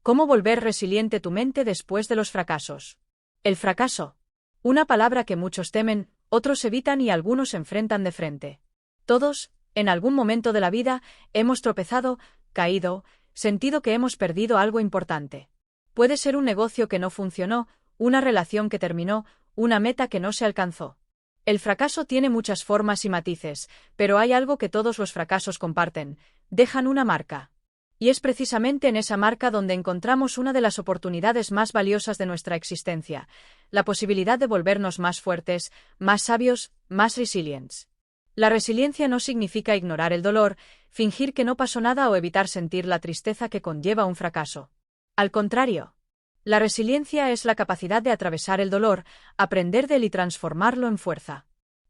¿Cómo volver resiliente tu mente después de los fracasos? El fracaso. Una palabra que muchos temen, otros evitan y algunos enfrentan de frente. Todos, en algún momento de la vida, hemos tropezado, caído, sentido que hemos perdido algo importante. Puede ser un negocio que no funcionó, una relación que terminó, una meta que no se alcanzó. El fracaso tiene muchas formas y matices, pero hay algo que todos los fracasos comparten: dejan una marca. Y es precisamente en esa marca donde encontramos una de las oportunidades más valiosas de nuestra existencia, la posibilidad de volvernos más fuertes, más sabios, más resilientes. La resiliencia no significa ignorar el dolor, fingir que no pasó nada o evitar sentir la tristeza que conlleva un fracaso. Al contrario, la resiliencia es la capacidad de atravesar el dolor, aprender de él y transformarlo en fuerza.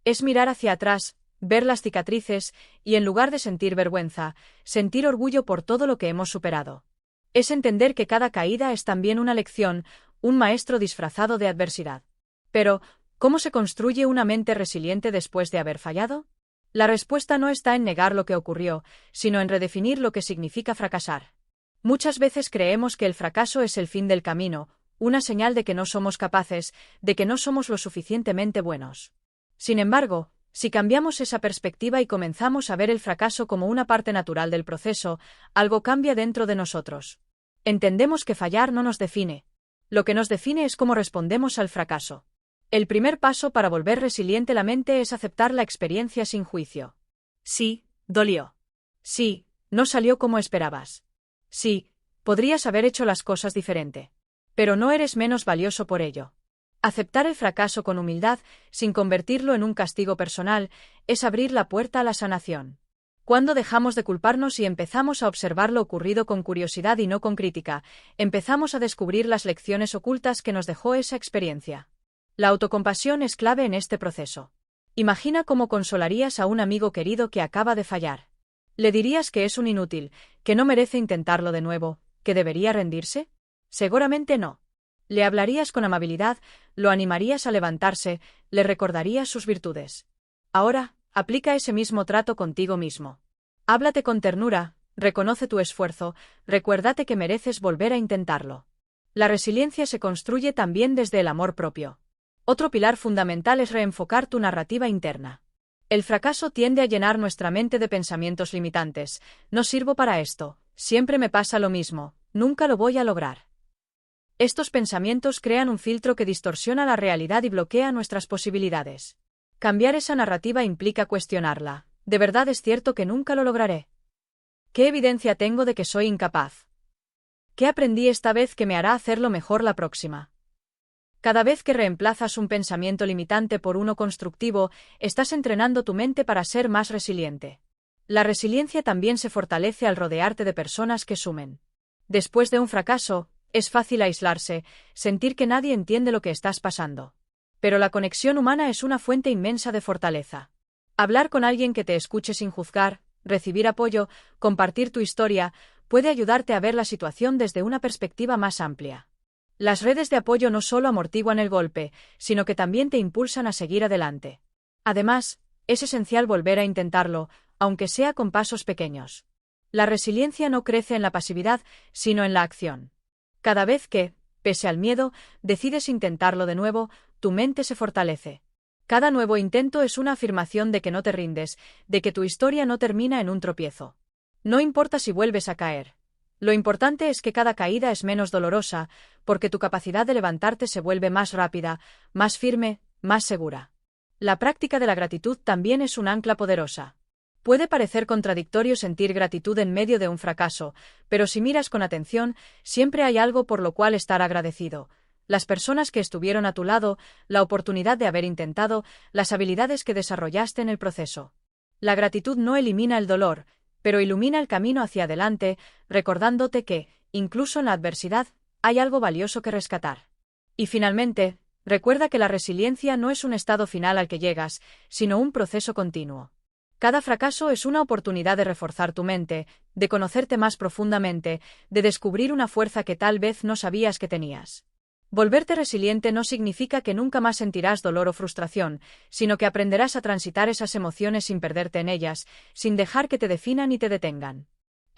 Es mirar hacia atrás, ver las cicatrices y, en lugar de sentir vergüenza, sentir orgullo por todo lo que hemos superado. Es entender que cada caída es también una lección, un maestro disfrazado de adversidad. Pero, ¿cómo se construye una mente resiliente después de haber fallado? La respuesta no está en negar lo que ocurrió, sino en redefinir lo que significa fracasar. Muchas veces creemos que el fracaso es el fin del camino, una señal de que no somos capaces, de que no somos lo suficientemente buenos. Sin embargo, si cambiamos esa perspectiva y comenzamos a ver el fracaso como una parte natural del proceso, algo cambia dentro de nosotros. Entendemos que fallar no nos define. Lo que nos define es cómo respondemos al fracaso. El primer paso para volver resiliente la mente es aceptar la experiencia sin juicio. Sí, dolió. Sí, no salió como esperabas. Sí, podrías haber hecho las cosas diferente. Pero no eres menos valioso por ello. Aceptar el fracaso con humildad, sin convertirlo en un castigo personal, es abrir la puerta a la sanación. Cuando dejamos de culparnos y empezamos a observar lo ocurrido con curiosidad y no con crítica, empezamos a descubrir las lecciones ocultas que nos dejó esa experiencia. La autocompasión es clave en este proceso. Imagina cómo consolarías a un amigo querido que acaba de fallar. ¿Le dirías que es un inútil, que no merece intentarlo de nuevo, que debería rendirse? Seguramente no. Le hablarías con amabilidad, lo animarías a levantarse, le recordarías sus virtudes. Ahora, aplica ese mismo trato contigo mismo. Háblate con ternura, reconoce tu esfuerzo, recuérdate que mereces volver a intentarlo. La resiliencia se construye también desde el amor propio. Otro pilar fundamental es reenfocar tu narrativa interna. El fracaso tiende a llenar nuestra mente de pensamientos limitantes. No sirvo para esto, siempre me pasa lo mismo, nunca lo voy a lograr. Estos pensamientos crean un filtro que distorsiona la realidad y bloquea nuestras posibilidades. Cambiar esa narrativa implica cuestionarla. ¿De verdad es cierto que nunca lo lograré? ¿Qué evidencia tengo de que soy incapaz? ¿Qué aprendí esta vez que me hará hacerlo mejor la próxima? Cada vez que reemplazas un pensamiento limitante por uno constructivo, estás entrenando tu mente para ser más resiliente. La resiliencia también se fortalece al rodearte de personas que sumen. Después de un fracaso, es fácil aislarse, sentir que nadie entiende lo que estás pasando. Pero la conexión humana es una fuente inmensa de fortaleza. Hablar con alguien que te escuche sin juzgar, recibir apoyo, compartir tu historia, puede ayudarte a ver la situación desde una perspectiva más amplia. Las redes de apoyo no solo amortiguan el golpe, sino que también te impulsan a seguir adelante. Además, es esencial volver a intentarlo, aunque sea con pasos pequeños. La resiliencia no crece en la pasividad, sino en la acción. Cada vez que, pese al miedo, decides intentarlo de nuevo, tu mente se fortalece. Cada nuevo intento es una afirmación de que no te rindes, de que tu historia no termina en un tropiezo. No importa si vuelves a caer. Lo importante es que cada caída es menos dolorosa, porque tu capacidad de levantarte se vuelve más rápida, más firme, más segura. La práctica de la gratitud también es un ancla poderosa. Puede parecer contradictorio sentir gratitud en medio de un fracaso, pero si miras con atención, siempre hay algo por lo cual estar agradecido. Las personas que estuvieron a tu lado, la oportunidad de haber intentado, las habilidades que desarrollaste en el proceso. La gratitud no elimina el dolor, pero ilumina el camino hacia adelante, recordándote que, incluso en la adversidad, hay algo valioso que rescatar. Y finalmente, recuerda que la resiliencia no es un estado final al que llegas, sino un proceso continuo. Cada fracaso es una oportunidad de reforzar tu mente, de conocerte más profundamente, de descubrir una fuerza que tal vez no sabías que tenías. Volverte resiliente no significa que nunca más sentirás dolor o frustración, sino que aprenderás a transitar esas emociones sin perderte en ellas, sin dejar que te definan y te detengan.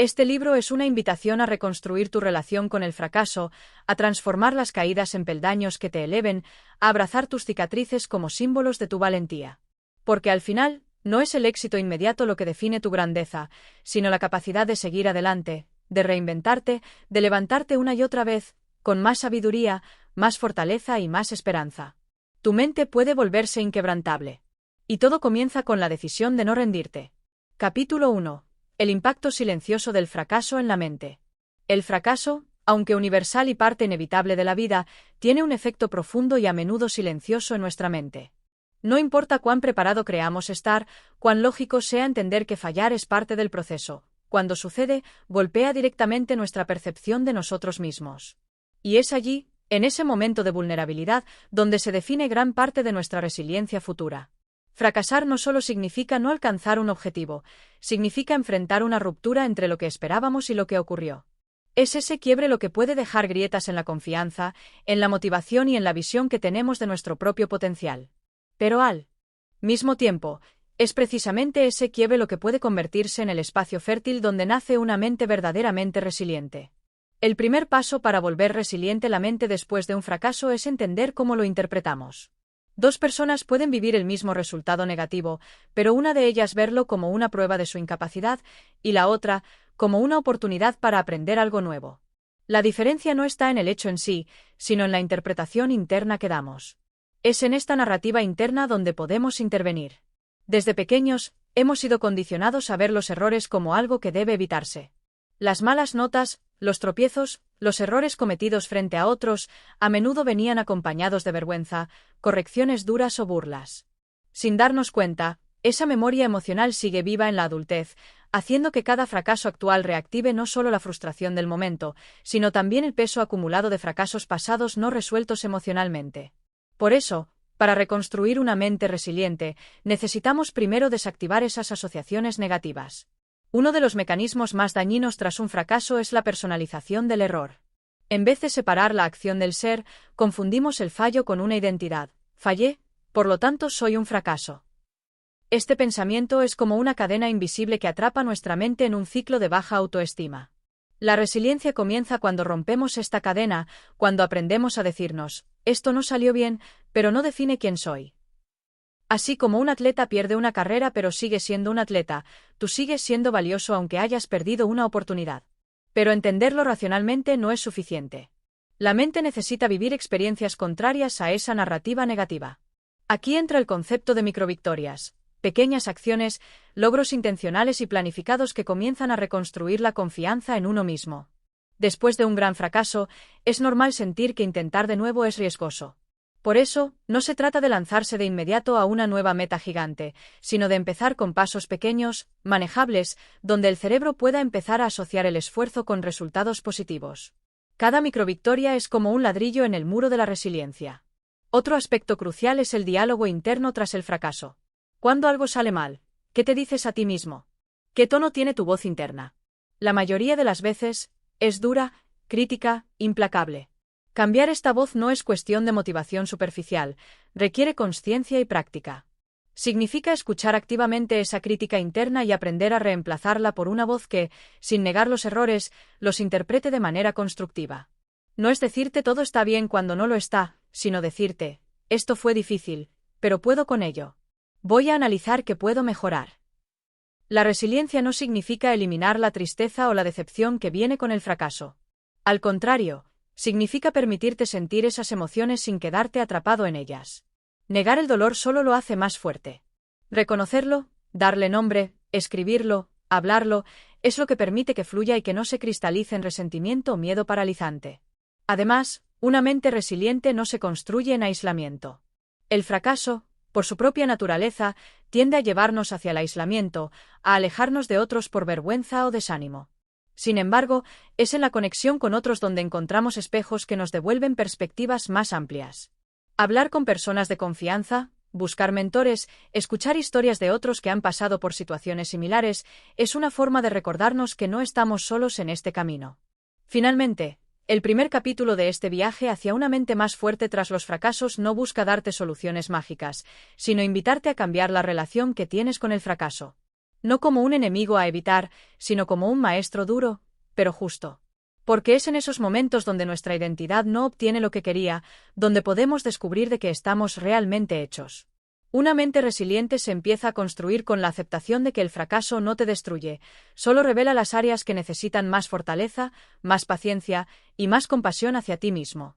Este libro es una invitación a reconstruir tu relación con el fracaso, a transformar las caídas en peldaños que te eleven, a abrazar tus cicatrices como símbolos de tu valentía. Porque al final, no es el éxito inmediato lo que define tu grandeza, sino la capacidad de seguir adelante, de reinventarte, de levantarte una y otra vez, con más sabiduría, más fortaleza y más esperanza. Tu mente puede volverse inquebrantable. Y todo comienza con la decisión de no rendirte. Capítulo 1. El impacto silencioso del fracaso en la mente. El fracaso, aunque universal y parte inevitable de la vida, tiene un efecto profundo y a menudo silencioso en nuestra mente. No importa cuán preparado creamos estar, cuán lógico sea entender que fallar es parte del proceso, cuando sucede, golpea directamente nuestra percepción de nosotros mismos. Y es allí, en ese momento de vulnerabilidad, donde se define gran parte de nuestra resiliencia futura. Fracasar no solo significa no alcanzar un objetivo, significa enfrentar una ruptura entre lo que esperábamos y lo que ocurrió. Es ese quiebre lo que puede dejar grietas en la confianza, en la motivación y en la visión que tenemos de nuestro propio potencial. Pero al mismo tiempo, es precisamente ese quiebre lo que puede convertirse en el espacio fértil donde nace una mente verdaderamente resiliente. El primer paso para volver resiliente la mente después de un fracaso es entender cómo lo interpretamos. Dos personas pueden vivir el mismo resultado negativo, pero una de ellas verlo como una prueba de su incapacidad y la otra como una oportunidad para aprender algo nuevo. La diferencia no está en el hecho en sí, sino en la interpretación interna que damos. Es en esta narrativa interna donde podemos intervenir. Desde pequeños, hemos sido condicionados a ver los errores como algo que debe evitarse. Las malas notas, los tropiezos, los errores cometidos frente a otros, a menudo venían acompañados de vergüenza, correcciones duras o burlas. Sin darnos cuenta, esa memoria emocional sigue viva en la adultez, haciendo que cada fracaso actual reactive no solo la frustración del momento, sino también el peso acumulado de fracasos pasados no resueltos emocionalmente. Por eso, para reconstruir una mente resiliente, necesitamos primero desactivar esas asociaciones negativas. Uno de los mecanismos más dañinos tras un fracaso es la personalización del error. En vez de separar la acción del ser, confundimos el fallo con una identidad. Fallé, por lo tanto soy un fracaso. Este pensamiento es como una cadena invisible que atrapa nuestra mente en un ciclo de baja autoestima. La resiliencia comienza cuando rompemos esta cadena, cuando aprendemos a decirnos, esto no salió bien, pero no define quién soy. Así como un atleta pierde una carrera pero sigue siendo un atleta, tú sigues siendo valioso aunque hayas perdido una oportunidad. Pero entenderlo racionalmente no es suficiente. La mente necesita vivir experiencias contrarias a esa narrativa negativa. Aquí entra el concepto de microvictorias, pequeñas acciones, logros intencionales y planificados que comienzan a reconstruir la confianza en uno mismo. Después de un gran fracaso, es normal sentir que intentar de nuevo es riesgoso. Por eso, no se trata de lanzarse de inmediato a una nueva meta gigante, sino de empezar con pasos pequeños, manejables, donde el cerebro pueda empezar a asociar el esfuerzo con resultados positivos. Cada microvictoria es como un ladrillo en el muro de la resiliencia. Otro aspecto crucial es el diálogo interno tras el fracaso. Cuando algo sale mal, ¿qué te dices a ti mismo? ¿Qué tono tiene tu voz interna? La mayoría de las veces, es dura, crítica, implacable. Cambiar esta voz no es cuestión de motivación superficial, requiere consciencia y práctica. Significa escuchar activamente esa crítica interna y aprender a reemplazarla por una voz que, sin negar los errores, los interprete de manera constructiva. No es decirte todo está bien cuando no lo está, sino decirte, esto fue difícil, pero puedo con ello. Voy a analizar qué puedo mejorar. La resiliencia no significa eliminar la tristeza o la decepción que viene con el fracaso. Al contrario, significa permitirte sentir esas emociones sin quedarte atrapado en ellas. Negar el dolor solo lo hace más fuerte. Reconocerlo, darle nombre, escribirlo, hablarlo, es lo que permite que fluya y que no se cristalice en resentimiento o miedo paralizante. Además, una mente resiliente no se construye en aislamiento. El fracaso, por su propia naturaleza, tiende a llevarnos hacia el aislamiento, a alejarnos de otros por vergüenza o desánimo. Sin embargo, es en la conexión con otros donde encontramos espejos que nos devuelven perspectivas más amplias. Hablar con personas de confianza, buscar mentores, escuchar historias de otros que han pasado por situaciones similares, es una forma de recordarnos que no estamos solos en este camino. Finalmente, el primer capítulo de este viaje hacia una mente más fuerte tras los fracasos no busca darte soluciones mágicas, sino invitarte a cambiar la relación que tienes con el fracaso. No como un enemigo a evitar, sino como un maestro duro, pero justo. Porque es en esos momentos donde nuestra identidad no obtiene lo que quería, donde podemos descubrir de qué estamos realmente hechos. Una mente resiliente se empieza a construir con la aceptación de que el fracaso no te destruye, solo revela las áreas que necesitan más fortaleza, más paciencia y más compasión hacia ti mismo.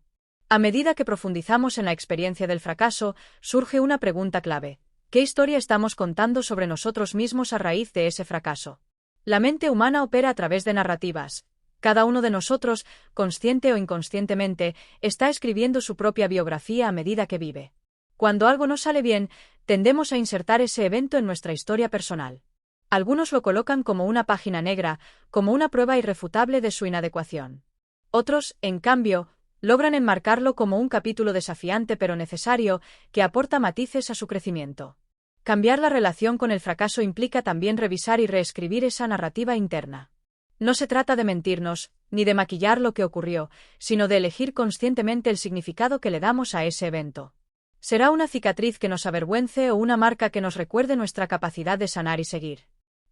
A medida que profundizamos en la experiencia del fracaso, surge una pregunta clave. ¿Qué historia estamos contando sobre nosotros mismos a raíz de ese fracaso? La mente humana opera a través de narrativas. Cada uno de nosotros, consciente o inconscientemente, está escribiendo su propia biografía a medida que vive. Cuando algo no sale bien, tendemos a insertar ese evento en nuestra historia personal. Algunos lo colocan como una página negra, como una prueba irrefutable de su inadecuación. Otros, en cambio, logran enmarcarlo como un capítulo desafiante pero necesario, que aporta matices a su crecimiento. Cambiar la relación con el fracaso implica también revisar y reescribir esa narrativa interna. No se trata de mentirnos, ni de maquillar lo que ocurrió, sino de elegir conscientemente el significado que le damos a ese evento. Será una cicatriz que nos avergüence o una marca que nos recuerde nuestra capacidad de sanar y seguir.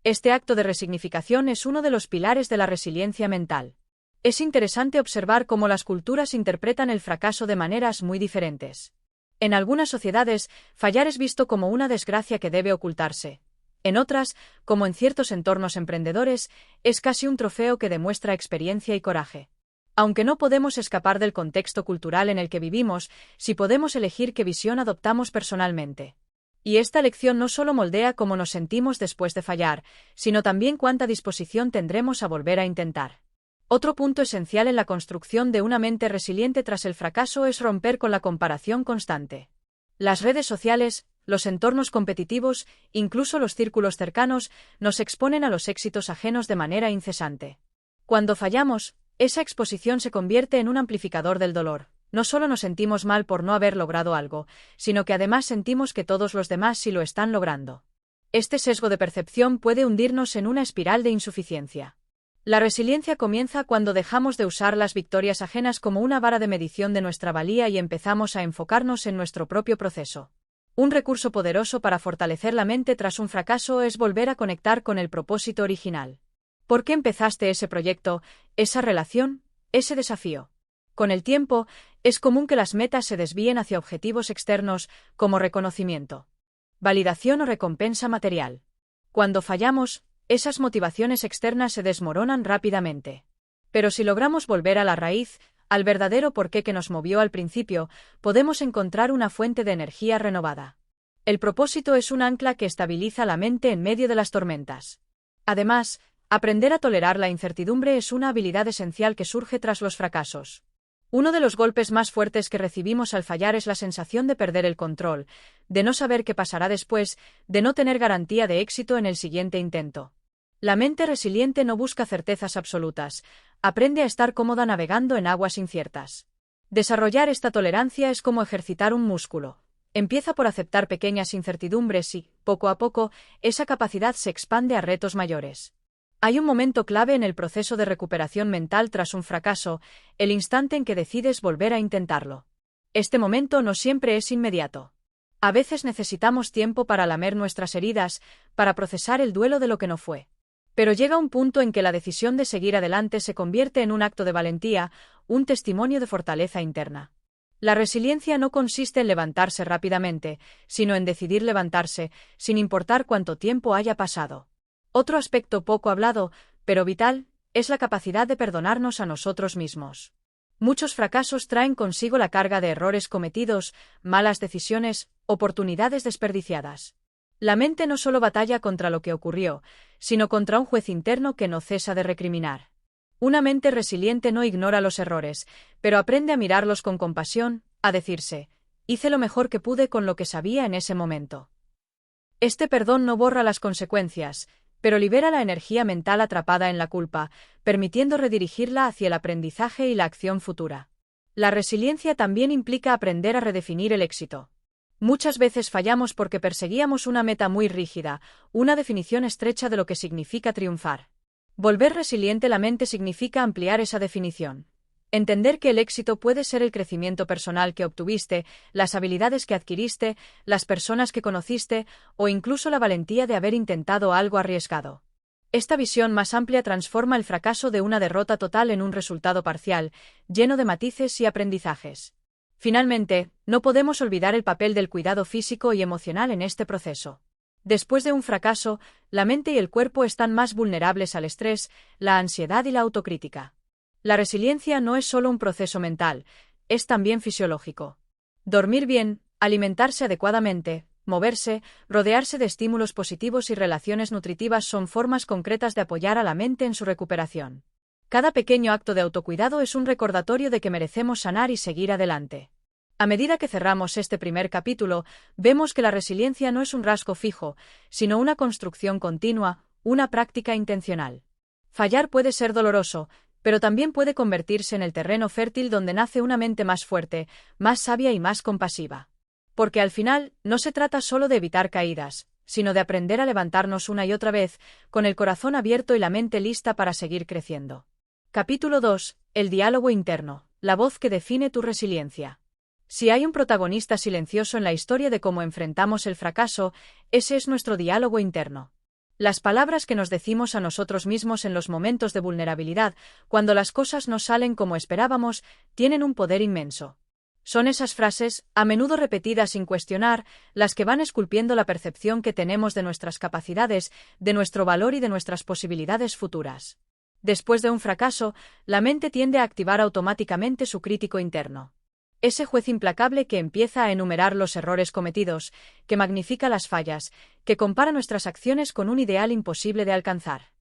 Este acto de resignificación es uno de los pilares de la resiliencia mental. Es interesante observar cómo las culturas interpretan el fracaso de maneras muy diferentes. En algunas sociedades, fallar es visto como una desgracia que debe ocultarse. En otras, como en ciertos entornos emprendedores, es casi un trofeo que demuestra experiencia y coraje. Aunque no podemos escapar del contexto cultural en el que vivimos, sí podemos elegir qué visión adoptamos personalmente. Y esta lección no solo moldea cómo nos sentimos después de fallar, sino también cuánta disposición tendremos a volver a intentar. Otro punto esencial en la construcción de una mente resiliente tras el fracaso es romper con la comparación constante. Las redes sociales, los entornos competitivos, incluso los círculos cercanos, nos exponen a los éxitos ajenos de manera incesante. Cuando fallamos, esa exposición se convierte en un amplificador del dolor. No solo nos sentimos mal por no haber logrado algo, sino que además sentimos que todos los demás sí lo están logrando. Este sesgo de percepción puede hundirnos en una espiral de insuficiencia. La resiliencia comienza cuando dejamos de usar las victorias ajenas como una vara de medición de nuestra valía y empezamos a enfocarnos en nuestro propio proceso. Un recurso poderoso para fortalecer la mente tras un fracaso es volver a conectar con el propósito original. ¿Por qué empezaste ese proyecto, esa relación, ese desafío? Con el tiempo, es común que las metas se desvíen hacia objetivos externos, como reconocimiento, validación o recompensa material. Cuando fallamos, esas motivaciones externas se desmoronan rápidamente. Pero si logramos volver a la raíz, al verdadero porqué que nos movió al principio, podemos encontrar una fuente de energía renovada. El propósito es un ancla que estabiliza la mente en medio de las tormentas. Además, aprender a tolerar la incertidumbre es una habilidad esencial que surge tras los fracasos. Uno de los golpes más fuertes que recibimos al fallar es la sensación de perder el control, de no saber qué pasará después, de no tener garantía de éxito en el siguiente intento. La mente resiliente no busca certezas absolutas, aprende a estar cómoda navegando en aguas inciertas. Desarrollar esta tolerancia es como ejercitar un músculo. Empieza por aceptar pequeñas incertidumbres y, poco a poco, esa capacidad se expande a retos mayores. Hay un momento clave en el proceso de recuperación mental tras un fracaso, el instante en que decides volver a intentarlo. Este momento no siempre es inmediato. A veces necesitamos tiempo para lamer nuestras heridas, para procesar el duelo de lo que no fue. Pero llega un punto en que la decisión de seguir adelante se convierte en un acto de valentía, un testimonio de fortaleza interna. La resiliencia no consiste en levantarse rápidamente, sino en decidir levantarse, sin importar cuánto tiempo haya pasado. Otro aspecto poco hablado, pero vital, es la capacidad de perdonarnos a nosotros mismos. Muchos fracasos traen consigo la carga de errores cometidos, malas decisiones, oportunidades desperdiciadas. La mente no solo batalla contra lo que ocurrió, sino contra un juez interno que no cesa de recriminar. Una mente resiliente no ignora los errores, pero aprende a mirarlos con compasión, a decirse, hice lo mejor que pude con lo que sabía en ese momento. Este perdón no borra las consecuencias, pero libera la energía mental atrapada en la culpa, permitiendo redirigirla hacia el aprendizaje y la acción futura. La resiliencia también implica aprender a redefinir el éxito. Muchas veces fallamos porque perseguíamos una meta muy rígida, una definición estrecha de lo que significa triunfar. Volver resiliente la mente significa ampliar esa definición. Entender que el éxito puede ser el crecimiento personal que obtuviste, las habilidades que adquiriste, las personas que conociste o incluso la valentía de haber intentado algo arriesgado. Esta visión más amplia transforma el fracaso de una derrota total en un resultado parcial, lleno de matices y aprendizajes. Finalmente, no podemos olvidar el papel del cuidado físico y emocional en este proceso. Después de un fracaso, la mente y el cuerpo están más vulnerables al estrés, la ansiedad y la autocrítica. La resiliencia no es solo un proceso mental, es también fisiológico. Dormir bien, alimentarse adecuadamente, moverse, rodearse de estímulos positivos y relaciones nutritivas son formas concretas de apoyar a la mente en su recuperación. Cada pequeño acto de autocuidado es un recordatorio de que merecemos sanar y seguir adelante. A medida que cerramos este primer capítulo, vemos que la resiliencia no es un rasgo fijo, sino una construcción continua, una práctica intencional. Fallar puede ser doloroso, pero también puede convertirse en el terreno fértil donde nace una mente más fuerte, más sabia y más compasiva. Porque al final, no se trata solo de evitar caídas, sino de aprender a levantarnos una y otra vez, con el corazón abierto y la mente lista para seguir creciendo. Capítulo 2. El diálogo interno, la voz que define tu resiliencia. Si hay un protagonista silencioso en la historia de cómo enfrentamos el fracaso, ese es nuestro diálogo interno. Las palabras que nos decimos a nosotros mismos en los momentos de vulnerabilidad, cuando las cosas no salen como esperábamos, tienen un poder inmenso. Son esas frases, a menudo repetidas sin cuestionar, las que van esculpiendo la percepción que tenemos de nuestras capacidades, de nuestro valor y de nuestras posibilidades futuras. Después de un fracaso, la mente tiende a activar automáticamente su crítico interno. Ese juez implacable que empieza a enumerar los errores cometidos, que magnifica las fallas, que compara nuestras acciones con un ideal imposible de alcanzar.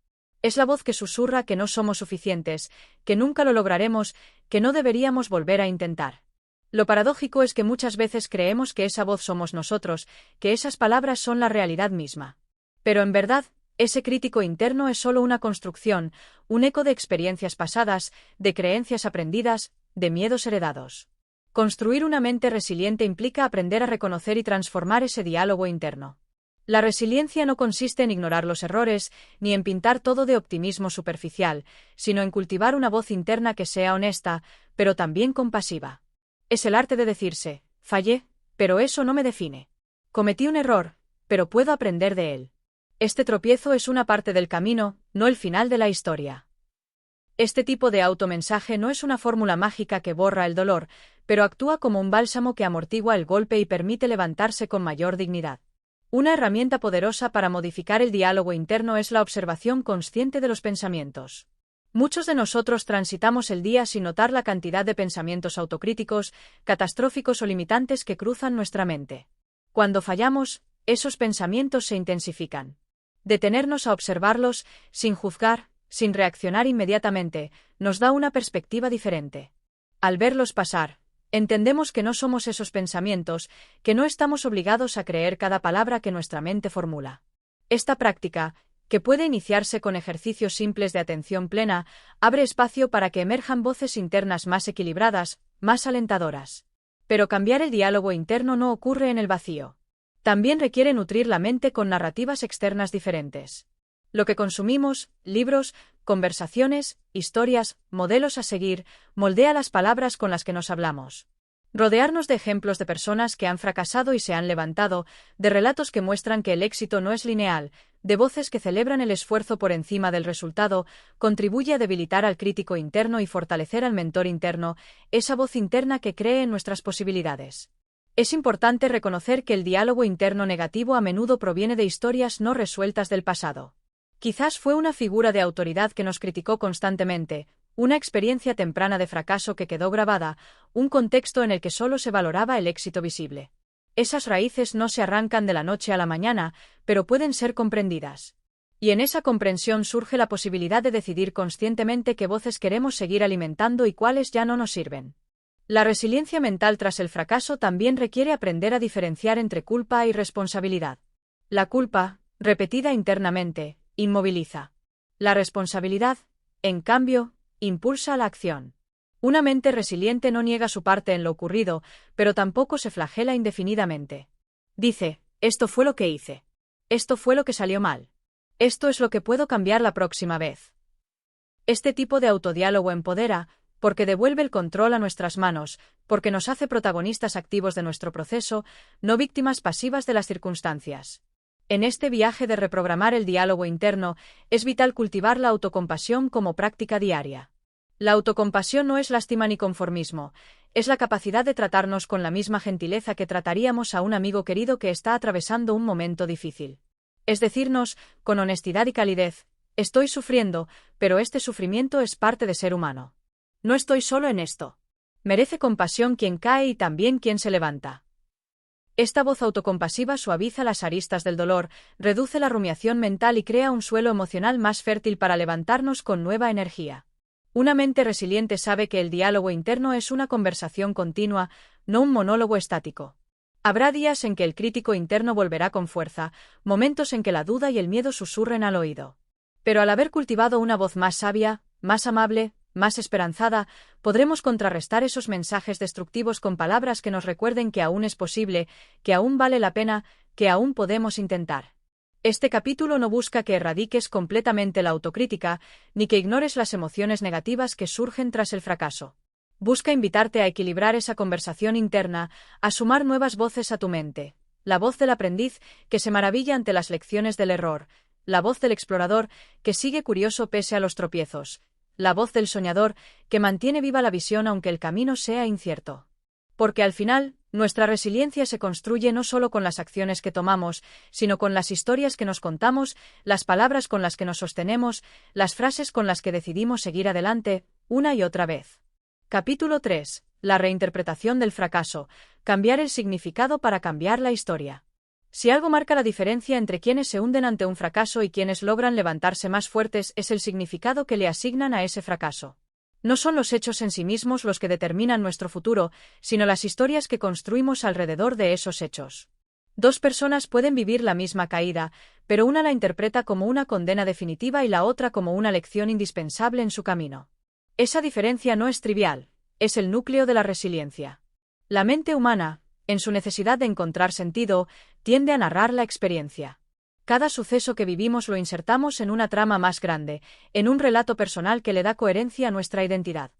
Es la voz que susurra que no somos suficientes, que nunca lo lograremos, que no deberíamos volver a intentar. Lo paradójico es que muchas veces creemos que esa voz somos nosotros, que esas palabras son la realidad misma. Pero en verdad, ese crítico interno es solo una construcción, un eco de experiencias pasadas, de creencias aprendidas, de miedos heredados. Construir una mente resiliente implica aprender a reconocer y transformar ese diálogo interno. La resiliencia no consiste en ignorar los errores, ni en pintar todo de optimismo superficial, sino en cultivar una voz interna que sea honesta, pero también compasiva. Es el arte de decirse, fallé, pero eso no me define. Cometí un error, pero puedo aprender de él. Este tropiezo es una parte del camino, no el final de la historia. Este tipo de automensaje no es una fórmula mágica que borra el dolor, pero actúa como un bálsamo que amortigua el golpe y permite levantarse con mayor dignidad. Una herramienta poderosa para modificar el diálogo interno es la observación consciente de los pensamientos. Muchos de nosotros transitamos el día sin notar la cantidad de pensamientos autocríticos, catastróficos o limitantes que cruzan nuestra mente. Cuando fallamos, esos pensamientos se intensifican. Detenernos a observarlos, sin juzgar, sin reaccionar inmediatamente, nos da una perspectiva diferente. Al verlos pasar, entendemos que no somos esos pensamientos, que no estamos obligados a creer cada palabra que nuestra mente formula. Esta práctica, que puede iniciarse con ejercicios simples de atención plena, abre espacio para que emerjan voces internas más equilibradas, más alentadoras. Pero cambiar el diálogo interno no ocurre en el vacío. También requiere nutrir la mente con narrativas externas diferentes. Lo que consumimos, libros, conversaciones, historias, modelos a seguir, moldea las palabras con las que nos hablamos. Rodearnos de ejemplos de personas que han fracasado y se han levantado, de relatos que muestran que el éxito no es lineal, de voces que celebran el esfuerzo por encima del resultado, contribuye a debilitar al crítico interno y fortalecer al mentor interno, esa voz interna que cree en nuestras posibilidades. Es importante reconocer que el diálogo interno negativo a menudo proviene de historias no resueltas del pasado. Quizás fue una figura de autoridad que nos criticó constantemente, una experiencia temprana de fracaso que quedó grabada, un contexto en el que solo se valoraba el éxito visible. Esas raíces no se arrancan de la noche a la mañana, pero pueden ser comprendidas. Y en esa comprensión surge la posibilidad de decidir conscientemente qué voces queremos seguir alimentando y cuáles ya no nos sirven. La resiliencia mental tras el fracaso también requiere aprender a diferenciar entre culpa y responsabilidad. La culpa, repetida internamente, inmoviliza. La responsabilidad, en cambio, impulsa la acción. Una mente resiliente no niega su parte en lo ocurrido, pero tampoco se flagela indefinidamente. Dice, esto fue lo que hice. Esto fue lo que salió mal. Esto es lo que puedo cambiar la próxima vez. Este tipo de autodiálogo empodera, porque devuelve el control a nuestras manos, porque nos hace protagonistas activos de nuestro proceso, no víctimas pasivas de las circunstancias. En este viaje de reprogramar el diálogo interno, es vital cultivar la autocompasión como práctica diaria. La autocompasión no es lástima ni conformismo, es la capacidad de tratarnos con la misma gentileza que trataríamos a un amigo querido que está atravesando un momento difícil. Es decirnos, con honestidad y calidez, estoy sufriendo, pero este sufrimiento es parte de ser humano. No estoy solo en esto. Merece compasión quien cae y también quien se levanta. Esta voz autocompasiva suaviza las aristas del dolor, reduce la rumiación mental y crea un suelo emocional más fértil para levantarnos con nueva energía. Una mente resiliente sabe que el diálogo interno es una conversación continua, no un monólogo estático. Habrá días en que el crítico interno volverá con fuerza, momentos en que la duda y el miedo susurren al oído. Pero al haber cultivado una voz más sabia, más amable, más esperanzada, podremos contrarrestar esos mensajes destructivos con palabras que nos recuerden que aún es posible, que aún vale la pena, que aún podemos intentar. Este capítulo no busca que erradiques completamente la autocrítica, ni que ignores las emociones negativas que surgen tras el fracaso. Busca invitarte a equilibrar esa conversación interna, a sumar nuevas voces a tu mente. La voz del aprendiz, que se maravilla ante las lecciones del error. La voz del explorador, que sigue curioso pese a los tropiezos. La voz del soñador, que mantiene viva la visión aunque el camino sea incierto. Porque al final, nuestra resiliencia se construye no solo con las acciones que tomamos, sino con las historias que nos contamos, las palabras con las que nos sostenemos, las frases con las que decidimos seguir adelante, una y otra vez. Capítulo 3. La reinterpretación del fracaso. Cambiar el significado para cambiar la historia. Si algo marca la diferencia entre quienes se hunden ante un fracaso y quienes logran levantarse más fuertes es el significado que le asignan a ese fracaso. No son los hechos en sí mismos los que determinan nuestro futuro, sino las historias que construimos alrededor de esos hechos. Dos personas pueden vivir la misma caída, pero una la interpreta como una condena definitiva y la otra como una lección indispensable en su camino. Esa diferencia no es trivial, es el núcleo de la resiliencia. La mente humana, en su necesidad de encontrar sentido, tiende a narrar la experiencia. Cada suceso que vivimos lo insertamos en una trama más grande, en un relato personal que le da coherencia a nuestra identidad.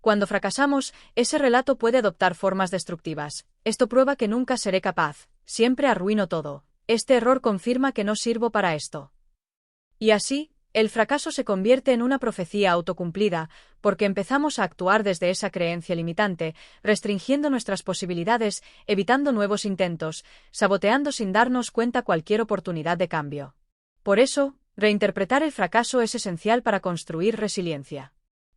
Cuando fracasamos, ese relato puede adoptar formas destructivas. Esto prueba que nunca seré capaz, siempre arruino todo. Este error confirma que no sirvo para esto. Y así, el fracaso se convierte en una profecía autocumplida, porque empezamos a actuar desde esa creencia limitante, restringiendo nuestras posibilidades, evitando nuevos intentos, saboteando sin darnos cuenta cualquier oportunidad de cambio. Por eso, reinterpretar el fracaso es esencial para construir resiliencia.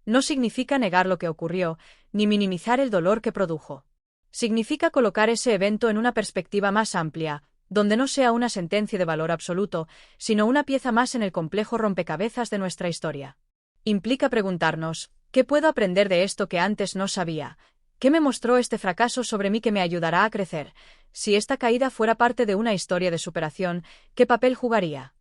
No significa negar lo que ocurrió, ni minimizar el dolor que produjo. Significa colocar ese evento en una perspectiva más amplia, donde no sea una sentencia de valor absoluto, sino una pieza más en el complejo rompecabezas de nuestra historia. Implica preguntarnos, ¿qué puedo aprender de esto que antes no sabía? ¿Qué me mostró este fracaso sobre mí que me ayudará a crecer? Si esta caída fuera parte de una historia de superación, ¿qué papel jugaría?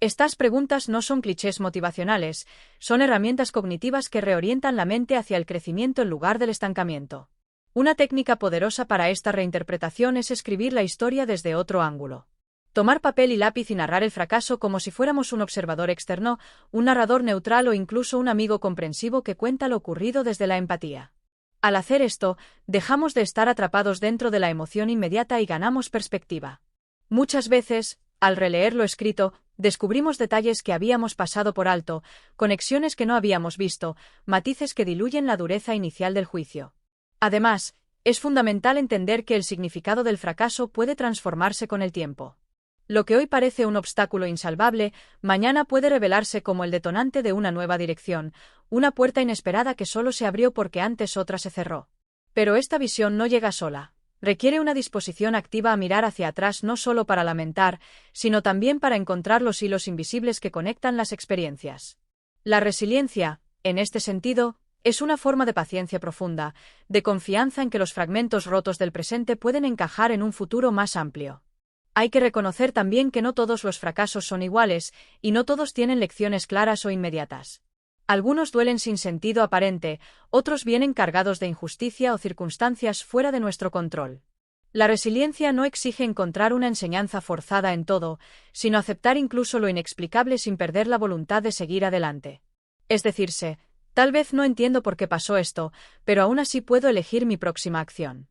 Estas preguntas no son clichés motivacionales, son herramientas cognitivas que reorientan la mente hacia el crecimiento en lugar del estancamiento. Una técnica poderosa para esta reinterpretación es escribir la historia desde otro ángulo. Tomar papel y lápiz y narrar el fracaso como si fuéramos un observador externo, un narrador neutral o incluso un amigo comprensivo que cuenta lo ocurrido desde la empatía. Al hacer esto, dejamos de estar atrapados dentro de la emoción inmediata y ganamos perspectiva. Muchas veces, al releer lo escrito, descubrimos detalles que habíamos pasado por alto, conexiones que no habíamos visto, matices que diluyen la dureza inicial del juicio. Además, es fundamental entender que el significado del fracaso puede transformarse con el tiempo. Lo que hoy parece un obstáculo insalvable, mañana puede revelarse como el detonante de una nueva dirección, una puerta inesperada que solo se abrió porque antes otra se cerró. Pero esta visión no llega sola. Requiere una disposición activa a mirar hacia atrás no solo para lamentar, sino también para encontrar los hilos invisibles que conectan las experiencias. La resiliencia, en este sentido, es una forma de paciencia profunda, de confianza en que los fragmentos rotos del presente pueden encajar en un futuro más amplio. Hay que reconocer también que no todos los fracasos son iguales, y no todos tienen lecciones claras o inmediatas. Algunos duelen sin sentido aparente, otros vienen cargados de injusticia o circunstancias fuera de nuestro control. La resiliencia no exige encontrar una enseñanza forzada en todo, sino aceptar incluso lo inexplicable sin perder la voluntad de seguir adelante. Es decirse, Tal vez no entiendo por qué pasó esto, pero aún así puedo elegir mi próxima acción.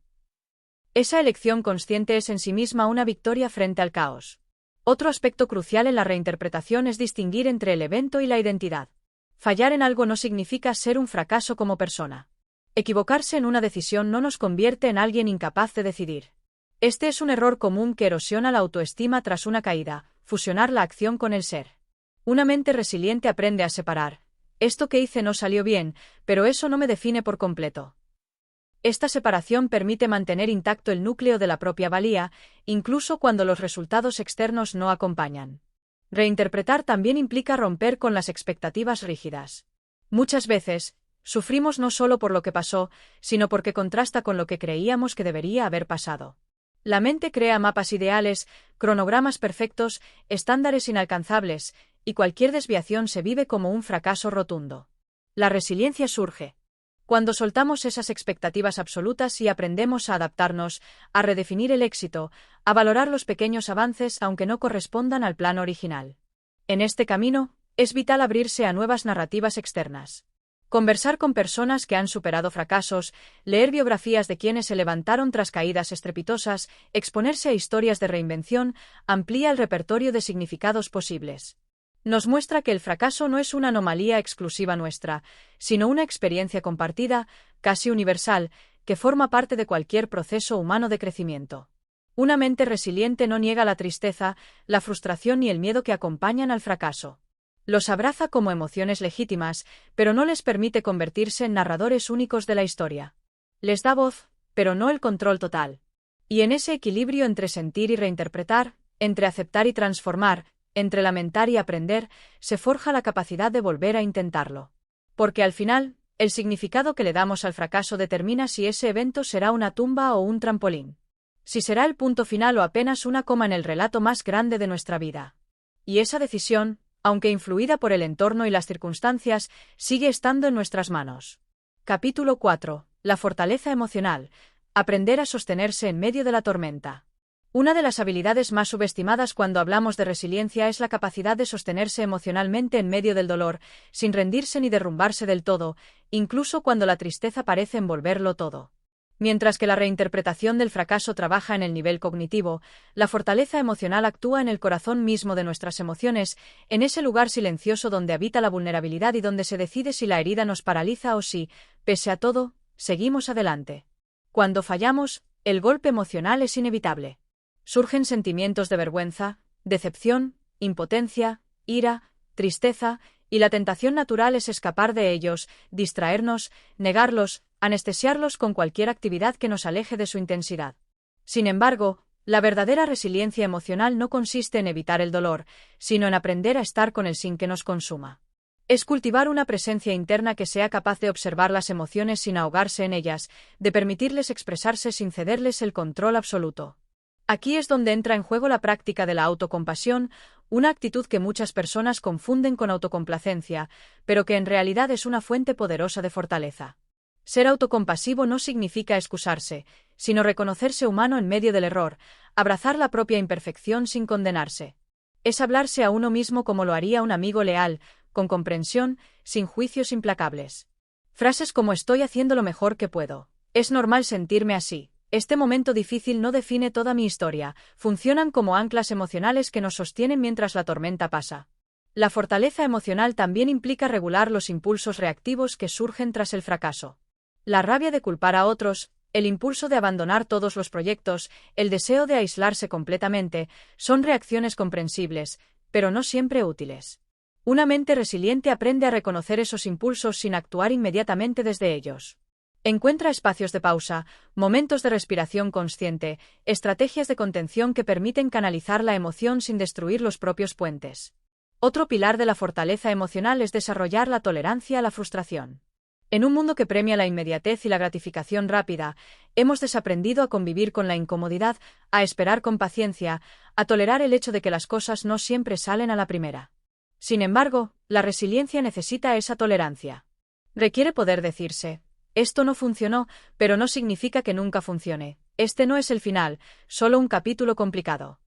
Esa elección consciente es en sí misma una victoria frente al caos. Otro aspecto crucial en la reinterpretación es distinguir entre el evento y la identidad. Fallar en algo no significa ser un fracaso como persona. Equivocarse en una decisión no nos convierte en alguien incapaz de decidir. Este es un error común que erosiona la autoestima tras una caída, fusionar la acción con el ser. Una mente resiliente aprende a separar. Esto que hice no salió bien, pero eso no me define por completo. Esta separación permite mantener intacto el núcleo de la propia valía, incluso cuando los resultados externos no acompañan. Reinterpretar también implica romper con las expectativas rígidas. Muchas veces, sufrimos no solo por lo que pasó, sino porque contrasta con lo que creíamos que debería haber pasado. La mente crea mapas ideales, cronogramas perfectos, estándares inalcanzables, y cualquier desviación se vive como un fracaso rotundo. La resiliencia surge cuando soltamos esas expectativas absolutas y aprendemos a adaptarnos, a redefinir el éxito, a valorar los pequeños avances aunque no correspondan al plan original. En este camino, es vital abrirse a nuevas narrativas externas. Conversar con personas que han superado fracasos, leer biografías de quienes se levantaron tras caídas estrepitosas, exponerse a historias de reinvención, amplía el repertorio de significados posibles. Nos muestra que el fracaso no es una anomalía exclusiva nuestra, sino una experiencia compartida, casi universal, que forma parte de cualquier proceso humano de crecimiento. Una mente resiliente no niega la tristeza, la frustración ni el miedo que acompañan al fracaso. Los abraza como emociones legítimas, pero no les permite convertirse en narradores únicos de la historia. Les da voz, pero no el control total. Y en ese equilibrio entre sentir y reinterpretar, entre aceptar y transformar, entre lamentar y aprender, se forja la capacidad de volver a intentarlo. Porque al final, el significado que le damos al fracaso determina si ese evento será una tumba o un trampolín. Si será el punto final o apenas una coma en el relato más grande de nuestra vida. Y esa decisión, aunque influida por el entorno y las circunstancias, sigue estando en nuestras manos. Capítulo 4. La fortaleza emocional. Aprender a sostenerse en medio de la tormenta. Una de las habilidades más subestimadas cuando hablamos de resiliencia es la capacidad de sostenerse emocionalmente en medio del dolor, sin rendirse ni derrumbarse del todo, incluso cuando la tristeza parece envolverlo todo. Mientras que la reinterpretación del fracaso trabaja en el nivel cognitivo, la fortaleza emocional actúa en el corazón mismo de nuestras emociones, en ese lugar silencioso donde habita la vulnerabilidad y donde se decide si la herida nos paraliza o si, pese a todo, seguimos adelante. Cuando fallamos, el golpe emocional es inevitable. Surgen sentimientos de vergüenza, decepción, impotencia, ira, tristeza, y la tentación natural es escapar de ellos, distraernos, negarlos, anestesiarlos con cualquier actividad que nos aleje de su intensidad. Sin embargo, la verdadera resiliencia emocional no consiste en evitar el dolor, sino en aprender a estar con él sin que nos consuma. Es cultivar una presencia interna que sea capaz de observar las emociones sin ahogarse en ellas, de permitirles expresarse sin cederles el control absoluto. Aquí es donde entra en juego la práctica de la autocompasión, una actitud que muchas personas confunden con autocomplacencia, pero que en realidad es una fuente poderosa de fortaleza. Ser autocompasivo no significa excusarse, sino reconocerse humano en medio del error, abrazar la propia imperfección sin condenarse. Es hablarse a uno mismo como lo haría un amigo leal, con comprensión, sin juicios implacables. Frases como estoy haciendo lo mejor que puedo. Es normal sentirme así. Este momento difícil no define toda mi historia, funcionan como anclas emocionales que nos sostienen mientras la tormenta pasa. La fortaleza emocional también implica regular los impulsos reactivos que surgen tras el fracaso. La rabia de culpar a otros, el impulso de abandonar todos los proyectos, el deseo de aislarse completamente, son reacciones comprensibles, pero no siempre útiles. Una mente resiliente aprende a reconocer esos impulsos sin actuar inmediatamente desde ellos. Encuentra espacios de pausa, momentos de respiración consciente, estrategias de contención que permiten canalizar la emoción sin destruir los propios puentes. Otro pilar de la fortaleza emocional es desarrollar la tolerancia a la frustración. En un mundo que premia la inmediatez y la gratificación rápida, hemos desaprendido a convivir con la incomodidad, a esperar con paciencia, a tolerar el hecho de que las cosas no siempre salen a la primera. Sin embargo, la resiliencia necesita esa tolerancia. Requiere poder decirse: esto no funcionó, pero no significa que nunca funcione. Este no es el final, solo un capítulo complicado.